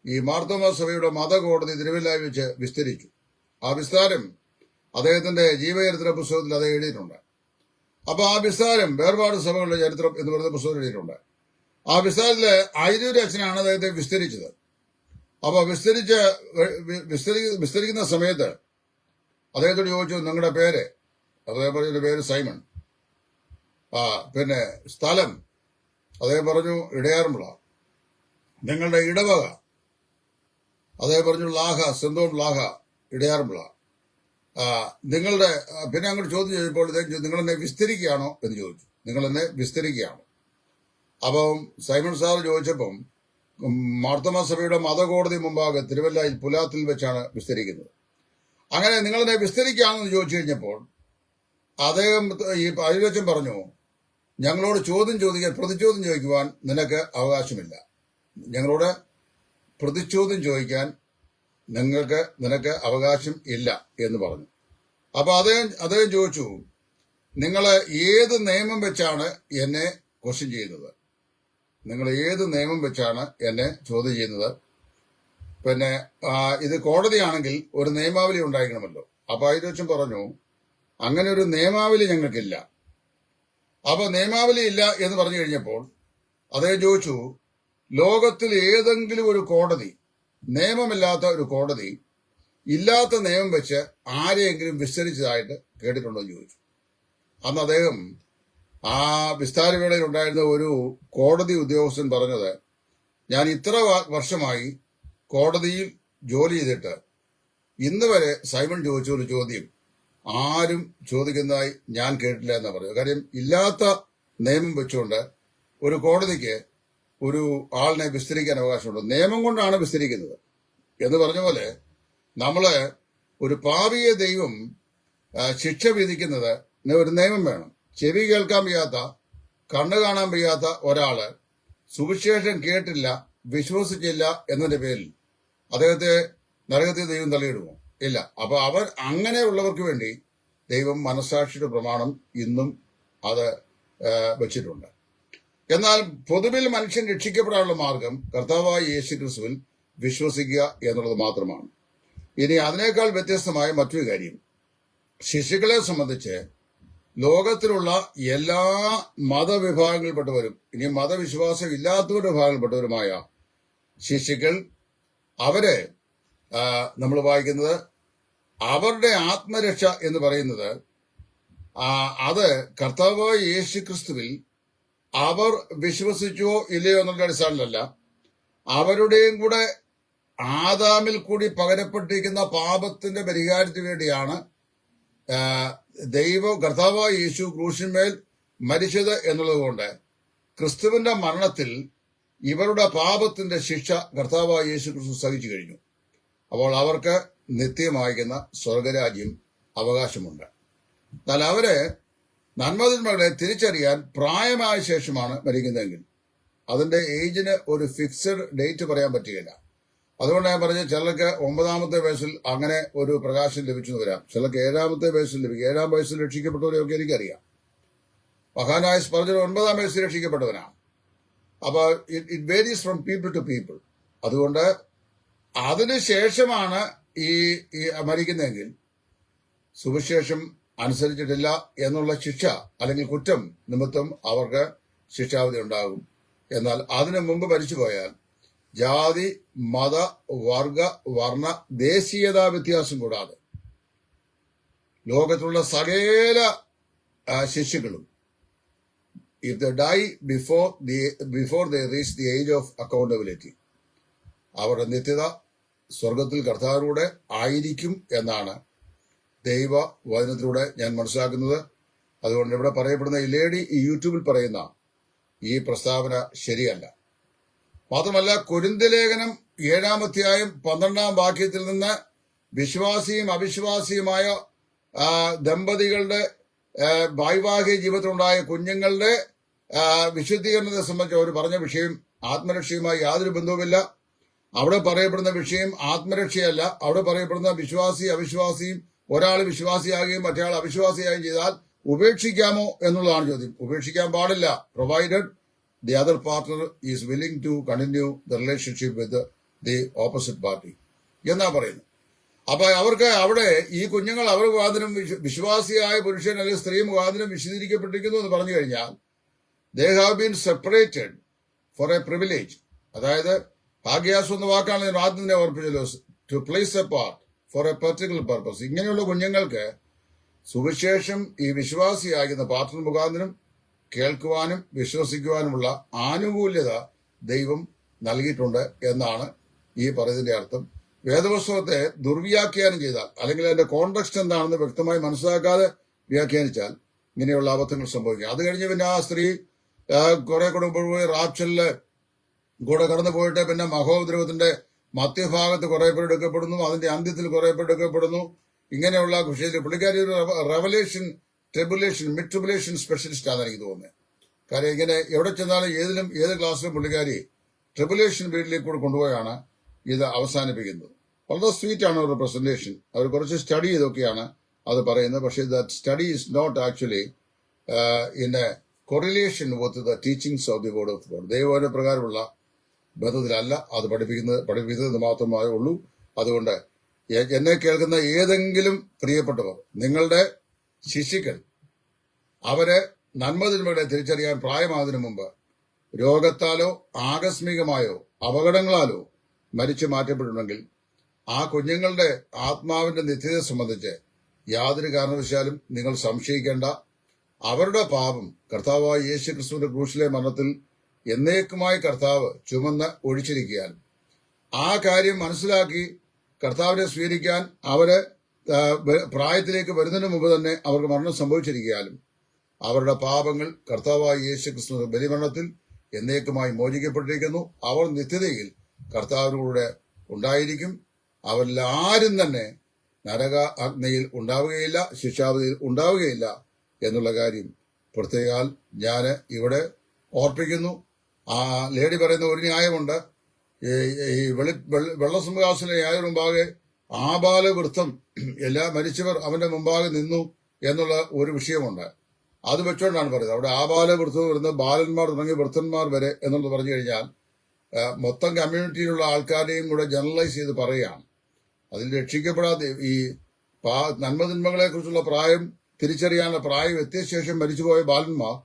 ഈ മാർത്തോമാ സഭയുടെ മതകോടതി തിരുവല്ലായി വെച്ച് വിസ്തരിച്ചു. ആ വിസ്താരം അദ്ദേഹത്തിന്റെ ജീവചരിത്ര പുസ്തകത്തിൽ അത് എഴുതിയിട്ടുണ്ട്. അപ്പൊ ആ വിസ്താരം വേർപാട് സഭകളുടെ ചരിത്രം എന്ന് പറയുന്ന പുസ്തകം എഴുതിയിട്ടുണ്ട്. ആ വിസ്താരത്തില് ഐരൂര് അച്ഛനാണ് അദ്ദേഹത്തെ വിസ്തരിച്ചത്. അപ്പൊ വിസ്തരിക്കുന്ന സമയത്ത് അദ്ദേഹത്തോട് ചോദിച്ചു, നിങ്ങളുടെ പേര്? അദ്ദേഹം പറഞ്ഞ പേര് സൈമൺ. പിന്നെ സ്ഥലം? അദ്ദേഹം പറഞ്ഞു ഇടയാറുമുള. നിങ്ങളുടെ ഇടവക? അദ്ദേഹം പറഞ്ഞു ലാഹ, സെന്തോൺ ലാഹ, ഇടയാറുമുള. നിങ്ങളുടെ പിന്നെ അങ്ങോട്ട് ചോദ്യം ചോദിച്ചപ്പോൾ നിങ്ങളെന്നെ വിസ്തരിക്കുകയാണോ എന്ന് ചോദിച്ചു. നിങ്ങളെന്നെ വിസ്തരിക്കുകയാണോ? അപ്പം സൈമൺ സാർ ചോദിച്ചപ്പം മാർത്തോമാ സഭയുടെ മതകോടതി മുമ്പാകെ തിരുവല്ലയിൽ പുലാത്തിൽ വെച്ചാണ് വിസ്തരിക്കുന്നത്. അങ്ങനെ നിങ്ങളെന്നെ വിസ്തരിക്കുകയാണെന്ന് ചോദിച്ചു കഴിഞ്ഞപ്പോൾ അദ്ദേഹം ഈ അരിവച്ചൻ പറഞ്ഞു, ഞങ്ങളോട് പ്രതിചോദ്യം ചോദിക്കുവാൻ നിനക്ക് അവകാശമില്ല. ഞങ്ങളോട് പ്രതിചോദ്യം ചോദിക്കാൻ നിനക്ക് അവകാശം ഇല്ല എന്ന് പറഞ്ഞു. അപ്പൊ അദ്ദേഹം ചോദിച്ചു, നിങ്ങൾ ഏത് നിയമം വെച്ചാണ് എന്നെ ക്വസ്റ്റ്യൻ ചെയ്യുന്നത്? നിങ്ങൾ ഏത് നിയമം വെച്ചാണ് എന്നെ ചോദ്യം ചെയ്യുന്നത്? പിന്നെ ഇത് കോടതിയാണെങ്കിൽ ഒരു നിയമാവലി ഉണ്ടായിരിക്കണമല്ലോ. അപ്പൊ അതിലൊച്ചും പറഞ്ഞു, അങ്ങനെ ഒരു നിയമാവലി ഞങ്ങൾക്കില്ല. അപ്പൊ നിയമാവലി ഇല്ല എന്ന് പറഞ്ഞു കഴിഞ്ഞപ്പോൾ അദ്ദേഹം ചോദിച്ചു, ലോകത്തിൽ ഏതെങ്കിലും ഒരു കോടതി, നിയമമില്ലാത്ത ഒരു കോടതി ഇല്ലാത്ത നിയമം വെച്ച് ആരെയെങ്കിലും വിസ്തരിച്ചതായിട്ട് കേട്ടിട്ടുണ്ടോ എന്ന് ചോദിച്ചു. അന്ന് അദ്ദേഹം ആ വിസ്താരവേളയിൽ ഉണ്ടായിരുന്ന ഒരു കോടതി ഉദ്യോഗസ്ഥൻ പറഞ്ഞത്, ഞാൻ ഇത്ര വർഷമായി കോടതിയിൽ ജോലി ചെയ്തിട്ട് ഇന്ന് വരെ സൈമൺ ചോദിച്ച ഒരു ചോദ്യം ആരും ചോദിക്കുന്നതായി ഞാൻ കേട്ടില്ല എന്നാ പറയുന്നത്. കാര്യം ഇല്ലാത്ത നിയമം വെച്ചുകൊണ്ട് ഒരു കോടതിക്ക് ഒരു ആളിനെ വിസ്തരിക്കാൻ അവകാശമുണ്ട്. നിയമം കൊണ്ടാണ് വിസ്തരിക്കുന്നത് എന്ന് പറഞ്ഞ പോലെ നമ്മള് ഒരു പാപിയെ ദൈവം ശിക്ഷ വിധിക്കുന്നത് ഒരു നിയമം വേണം. ചെവി കേൾക്കാൻ വയ്യാത്ത, കണ്ണു കാണാൻ വയ്യാത്ത ഒരാള് സുവിശേഷം കേട്ടില്ല, വിശ്വസിച്ചില്ല എന്നതിന്റെ പേരിൽ അദ്ദേഹത്തെ നരകത്തിൽ ദൈവം തള്ളിയിടുമോ? ഇല്ല. അപ്പൊ അങ്ങനെയുള്ളവർക്ക് വേണ്ടി ദൈവം മനസ്സാക്ഷിയുടെ പ്രമാണം ഇന്നും അത് വെച്ചിട്ടുണ്ട്. എന്നാൽ പൊതുവിൽ മനുഷ്യൻ രക്ഷിക്കപ്പെടാനുള്ള മാർഗം കർത്താവായ യേശു ക്രിസ്തുവിൽ വിശ്വസിക്കുക എന്നുള്ളത് മാത്രമാണ്. ഇനി അതിനേക്കാൾ വ്യത്യസ്തമായ മറ്റൊരു കാര്യം, ശിശുക്കളെ സംബന്ധിച്ച് ലോകത്തിലുള്ള എല്ലാ മതവിഭാഗങ്ങളിൽപ്പെട്ടവരും ഇനി മതവിശ്വാസം ഇല്ലാത്തവരുടെ വിഭാഗങ്ങളിൽപ്പെട്ടവരുമായ ശിശുക്കൾ, അവരെ നമ്മൾ വായിക്കുന്നത് അവരുടെ ആത്മരക്ഷ എന്ന് പറയുന്നത് അത് കർത്താവായ യേശു ക്രിസ്തുവിൽ അവർ വിശ്വസിച്ചോ ഇല്ലയോ എന്നുള്ള അടിസ്ഥാനത്തിലല്ല, അവരുടെയും കൂടെ ആദാമിൽ കൂടി പകരപ്പെട്ടിരിക്കുന്ന പാപത്തിന്റെ പരിഹാരത്തിന് വേണ്ടിയാണ് കർത്താവായ യേശു ക്രൂശിന്മേൽ മരിച്ചത് എന്നുള്ളത് കൊണ്ട് ക്രിസ്തുവിന്റെ മരണത്തിൽ ഇവരുടെ പാപത്തിന്റെ ശിക്ഷ കർത്താവായ യേശു ക്രിസ്തു സഹിച്ചു കഴിഞ്ഞു. അപ്പോൾ അവർക്ക് നിത്യമായിരിക്കുന്ന സ്വർഗരാജ്യം അവകാശമുണ്ട്. എന്നാൽ അവര് നന്മതിന്മകളെ തിരിച്ചറിയാൻ പ്രായമായ ശേഷമാണ് മരിക്കുന്നതെങ്കിൽ അതിന്റെ ഏജിന് ഒരു ഫിക്സഡ് ഡേറ്റ് പറയാൻ പറ്റുകയില്ല. അതുകൊണ്ട് ഞാൻ പറഞ്ഞ ചിലർക്ക് 9ാമത്തെ വയസ്സിൽ അങ്ങനെ ഒരു പ്രകാശം ലഭിച്ചു വരാം, ചിലർക്ക് 7ാമത്തെ വയസ്സിൽ ലഭിക്കും. 7ാം വയസ്സിൽ രക്ഷിക്കപ്പെട്ടവരെയൊക്കെ എനിക്കറിയാം. മഹാനായ സ്പർജൻ 9ാം വയസ്സിൽ രക്ഷിക്കപ്പെട്ടവനാണ്. അപ്പൊ it varies from people to people. അതുകൊണ്ട് അതിനുശേഷമാണ് ഈ മരിക്കുന്നതെങ്കിൽ സുവിശേഷം അനുസരിച്ചിട്ടില്ല എന്നുള്ള ശിക്ഷ അല്ലെങ്കിൽ കുറ്റം നിമിത്തം അവർക്ക് ശിക്ഷാവിധി ഉണ്ടാകും. എന്നാൽ അതിനു മുമ്പ് മരിച്ചുപോയാൽ ജാതി, മത, വർഗ, വർണ്ണ, ദേശീയതാ വ്യത്യാസം കൂടാതെ ലോകത്തുള്ള സകല ശിശുക്കളും if they die before they reach the age of accountability, അവരുടെ നിത്യത സ്വർഗത്തിൽ കർത്താവിലൂടെ ആയിരിക്കും എന്നാണ് ദൈവ വചനത്തിലൂടെ ഞാൻ മനസ്സിലാക്കുന്നത്. അതുകൊണ്ട് ഇവിടെ പറയപ്പെടുന്ന ഈ ലേഡി ഈ യൂട്യൂബിൽ പറയുന്ന ഈ പ്രസ്താവന ശരിയല്ല. മാത്രമല്ല, കൊരിന്ത്യ ലേഖനം 7-ാം അധ്യായം 12-ാം വാക്യത്തിൽ നിന്ന് വിശ്വാസിയും അവിശ്വാസിയുമായ ദമ്പതികളുടെ വൈവാഹിക ജീവിതത്തിലുണ്ടായ കുഞ്ഞുങ്ങളുടെ വിശുദ്ധീകരണത്തെ സംബന്ധിച്ച് അവർ പറഞ്ഞ വിഷയം ആത്മരക്ഷയുമായി യാതൊരു ബന്ധവുമില്ല. അവിടെ പറയപ്പെടുന്ന വിഷയം ആത്മരക്ഷയല്ല. അവിടെ പറയപ്പെടുന്ന വിശ്വാസി അവിശ്വാസിയും ഒരാൾ വിശ്വാസിയാകുകയും മറ്റേയാൾ അവിശ്വാസിയാകുകയും ചെയ്താൽ ഉപേക്ഷിക്കാമോ എന്നുള്ളതാണ് ചോദ്യം. ഉപേക്ഷിക്കാൻ പാടില്ല, provided the other partner is willing to continue the relationship with the opposite party എന്നാ പറയുന്നത്. അപ്പൊ അവർക്ക് അവിടെ ഈ കുഞ്ഞുങ്ങൾ അവർ മുഖാന്തരം വിശ്വാസിയായ പുരുഷൻ അല്ലെങ്കിൽ സ്ത്രീ മുഖാന്തരം വിശദീകരിക്കപ്പെട്ടിരിക്കുന്നു എന്ന് പറഞ്ഞു കഴിഞ്ഞാൽ they have been separated for a privilege. അതായത് ഭാഗ്യാസ് എന്ന വാക്കാണ് ഞാൻ ആദ്യം തന്നെ ഓർപ്പിച്ചല്ലോ, to place apart for a particular purpose. ഇങ്ങനെയുള്ള കുഞ്ഞുങ്ങൾക്ക് സുവിശേഷം ഈ വിശ്വാസിയാകുന്ന പാർട്ണർ മുഖാന്തരം കേൾക്കുവാനും വിശ്വസിക്കുവാനുമുള്ള ആനുകൂല്യത ദൈവം നൽകിയിട്ടുണ്ട് എന്നാണ് ഈ പറയുന്നതിന്റെ അർത്ഥം. വേദപുസ്തകത്തെ ദുർവ്യാഖ്യാനം ചെയ്താൽ അല്ലെങ്കിൽ അതിന്റെ കോണ്ടെക്സ്റ്റ് എന്താണെന്ന് വ്യക്തമായി മനസ്സിലാക്കാതെ വ്യാഖ്യാനിച്ചാൽ ഇങ്ങനെയുള്ള അബദ്ധങ്ങൾ സംഭവിക്കും. അത് കഴിഞ്ഞ് പിന്നെ ആ സ്ത്രീ കുറെ കൂടെ പോയി റാപ്ചലില് കൂടെ കടന്നു പോയിട്ട് പിന്നെ മഹോദ്രവത്തിന്റെ മധ്യഭാഗത്ത് കുറെ പേർ എടുക്കപ്പെടുന്നു, അതിന്റെ അന്ത്യത്തിൽ കുറെ പേർ എടുക്കപ്പെടുന്നു. ഇങ്ങനെയുള്ള വിഷയത്തിൽ പുള്ളിക്കാരി ഒരു റെവലേഷൻ മിഡ് ട്രിബുലേഷൻ സ്പെഷ്യലിസ്റ്റ് ആണെന്ന് എനിക്ക് തോന്നുന്നത്. കാര്യം ഇങ്ങനെ എവിടെ ചെന്നാലും ഏത് ക്ലാസ്സിലും പുള്ളിക്കാരി ട്രിബുലേഷൻ പീരീഡിലേക്ക് കൂടെ കൊണ്ടുപോയാണ് ഇത് അവസാനിപ്പിക്കുന്നത്. വളരെ സ്വീറ്റ് ആണ് അവരുടെ പ്രസന്റേഷൻ. അവർ കുറച്ച് സ്റ്റഡി ചെയ്തൊക്കെയാണ് അത് പറയുന്നത്. പക്ഷേ that study is not actually in a correlation with the teachings of the word of God. ദൈവവചന പ്രകാരമുള്ള ബന്ധത്തിലല്ല അത് പഠിപ്പിക്കുന്നത് മാത്രമേ ഉള്ളൂ. അതുകൊണ്ട് എന്നെ കേൾക്കുന്ന ഏതെങ്കിലും പ്രിയപ്പെട്ടവർ, നിങ്ങളുടെ ശിശുക്കൾ, അവരെ നന്മതിന്മകളെ തിരിച്ചറിയാൻ പ്രായമാകുന്നതിന് മുമ്പ് രോഗത്താലോ ആകസ്മികമായോ അപകടങ്ങളാലോ മരിച്ചു മാറ്റപ്പെട്ടിട്ടുണ്ടെങ്കിൽ ആ കുഞ്ഞുങ്ങളുടെ ആത്മാവിന്റെ നിത്യതയെ സംബന്ധിച്ച് യാതൊരു കാരണവശാലും നിങ്ങൾ സംശയിക്കേണ്ട. അവരുടെ പാപം കർത്താവായ യേശു ക്രിസ്തുവിന്റെ ക്രൂശിലെ മരണത്തിൽ എന്നേക്കുമായി കർത്താവ് ചുമന്ന് ഒഴിച്ചിരിക്കുകയാലും ആ കാര്യം മനസ്സിലാക്കി കർത്താവിനെ സ്വീകരിക്കാൻ അവര് പ്രായത്തിലേക്ക് വരുന്നതിന് മുമ്പ് തന്നെ അവർക്ക് മരണം സംഭവിച്ചിരിക്കുകയാലും അവരുടെ പാപങ്ങൾ കർത്താവായ യേശു ക്രിസ്തുവിന്റെ ബലിമരണത്തിൽ എന്നേക്കുമായി മോചിക്കപ്പെട്ടിരിക്കുന്നു. അവർ നിത്യതയിൽ കർത്താവിനൂടെ ഉണ്ടായിരിക്കും. അവരിൽ ആരും തന്നെ നരക അഗ്നിയിൽ ഉണ്ടാവുകയില്ല, ശിക്ഷാവിധിയിൽ ഉണ്ടാവുകയില്ല എന്നുള്ള കാര്യം പ്രത്യേകാൽ ഞാൻ ഇവിടെ ഓർപ്പിക്കുന്നു. ആ ലേഡി പറയുന്ന ഒരു ന്യായമുണ്ട്. ഈ വെള്ളസിംഹാസന ന്യായ മുമ്പാകെ ആബാലവൃത്തം എല്ലാ മരിച്ചവർ അവന്റെ മുമ്പാകെ നിന്നു എന്നുള്ള ഒരു വിഷയമുണ്ട്. അത് വെച്ചുകൊണ്ടാണ് പറയുന്നത്. അവിടെ ആബാലവൃത്തം വരുന്ന ബാലന്മാർ തുടങ്ങി വൃത്തന്മാർ വരെ എന്നുള്ളത് പറഞ്ഞു കഴിഞ്ഞാൽ മൊത്തം കമ്മ്യൂണിറ്റിയിലുള്ള ആൾക്കാരെയും കൂടെ ജനറലൈസ് ചെയ്ത് പറയുകയാണ്. അതിൽ രക്ഷിക്കപ്പെടാതെ ഈ നന്മതിന്മകളെ കുറിച്ചുള്ള പ്രായം തിരിച്ചറിയാനുള്ള പ്രായം എത്തിയ ശേഷം മരിച്ചുപോയ ബാലന്മാർ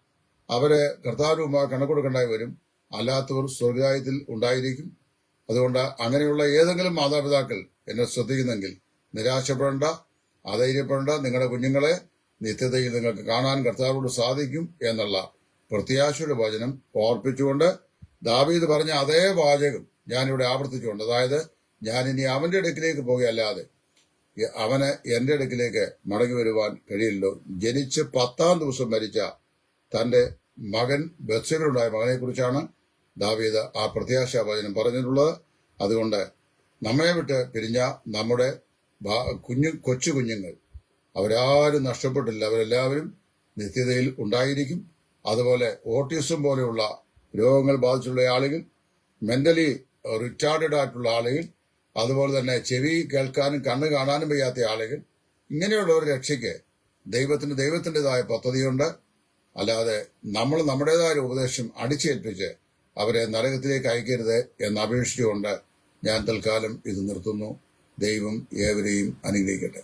അവരെ കർത്താവിനുമായി കണക്കൊടുക്കേണ്ടായി വരും. അല്ലാത്തവർ സ്വർഗായത്തിൽ ഉണ്ടായിരിക്കും. അതുകൊണ്ട് അങ്ങനെയുള്ള ഏതെങ്കിലും മാതാപിതാക്കൾ എന്നെ ശ്രദ്ധിക്കുന്നെങ്കിൽ നിരാശപ്പെടേണ്ട, അധൈര്യപ്പെടേണ്ട. നിങ്ങളുടെ കുഞ്ഞുങ്ങളെ നിത്യതയിൽ നിങ്ങൾക്ക് കാണാൻ കർത്താവിനോട് സാധിക്കും എന്നുള്ള പ്രത്യാശയുടെ വചനം ഓർപ്പിച്ചുകൊണ്ട് ദാവീദ് പറഞ്ഞ അതേ വാചകം ഞാനിവിടെ ആവർത്തിച്ചുകൊണ്ട്, അതായത് ഞാൻ ഇനി അവന്റെ അടുക്കിലേക്ക് പോകുകയല്ലാതെ അവന് എന്റെ അടുക്കിലേക്ക് മടങ്ങി വരുവാൻ കഴിയില്ലല്ലോ. ജനിച്ച് 10-ാം ദിവസം മരിച്ച തന്റെ മകൻ ബത്ശേബയിലുണ്ടായ മകനെ കുറിച്ചാണ് ദാവീദ് ആ പ്രത്യാശാ വചനം പറഞ്ഞിട്ടുള്ളത്. അതുകൊണ്ട് നമ്മെ വിട്ട് പിരിഞ്ഞ നമ്മുടെ കൊച്ചു കുഞ്ഞുങ്ങൾ അവരാരും നഷ്ടപ്പെട്ടില്ല. അവരെല്ലാവരും നിത്യതയിൽ ഉണ്ടായിരിക്കും. അതുപോലെ ഓട്ടിസം പോലെയുള്ള രോഗങ്ങൾ ബാധിച്ചുള്ള ആളുകൾ, മെന്റലി റിറ്റാർഡഡ് ആയിട്ടുള്ള ആളുകൾ, അതുപോലെ തന്നെ ചെവി കേൾക്കാനും കണ്ണ് കാണാനും വയ്യാത്ത ആളുകൾ, ഇങ്ങനെയുള്ളവർ രക്ഷയ്ക്ക് ദൈവത്തിൻ്റെതായ പദ്ധതിയുണ്ട്. അല്ലാതെ നമ്മൾ നമ്മുടേതായ ഉപദേശം അടിച്ചേൽപ്പിച്ച് അവരെ നരകത്തിലേക്ക് അയക്കരുത് എന്ന് അപേക്ഷിച്ചുകൊണ്ട് ഞാൻ തൽക്കാലം ഇത് നിർത്തുന്നു. ദൈവം ഏവരെയും അനുഗ്രഹിക്കട്ടെ.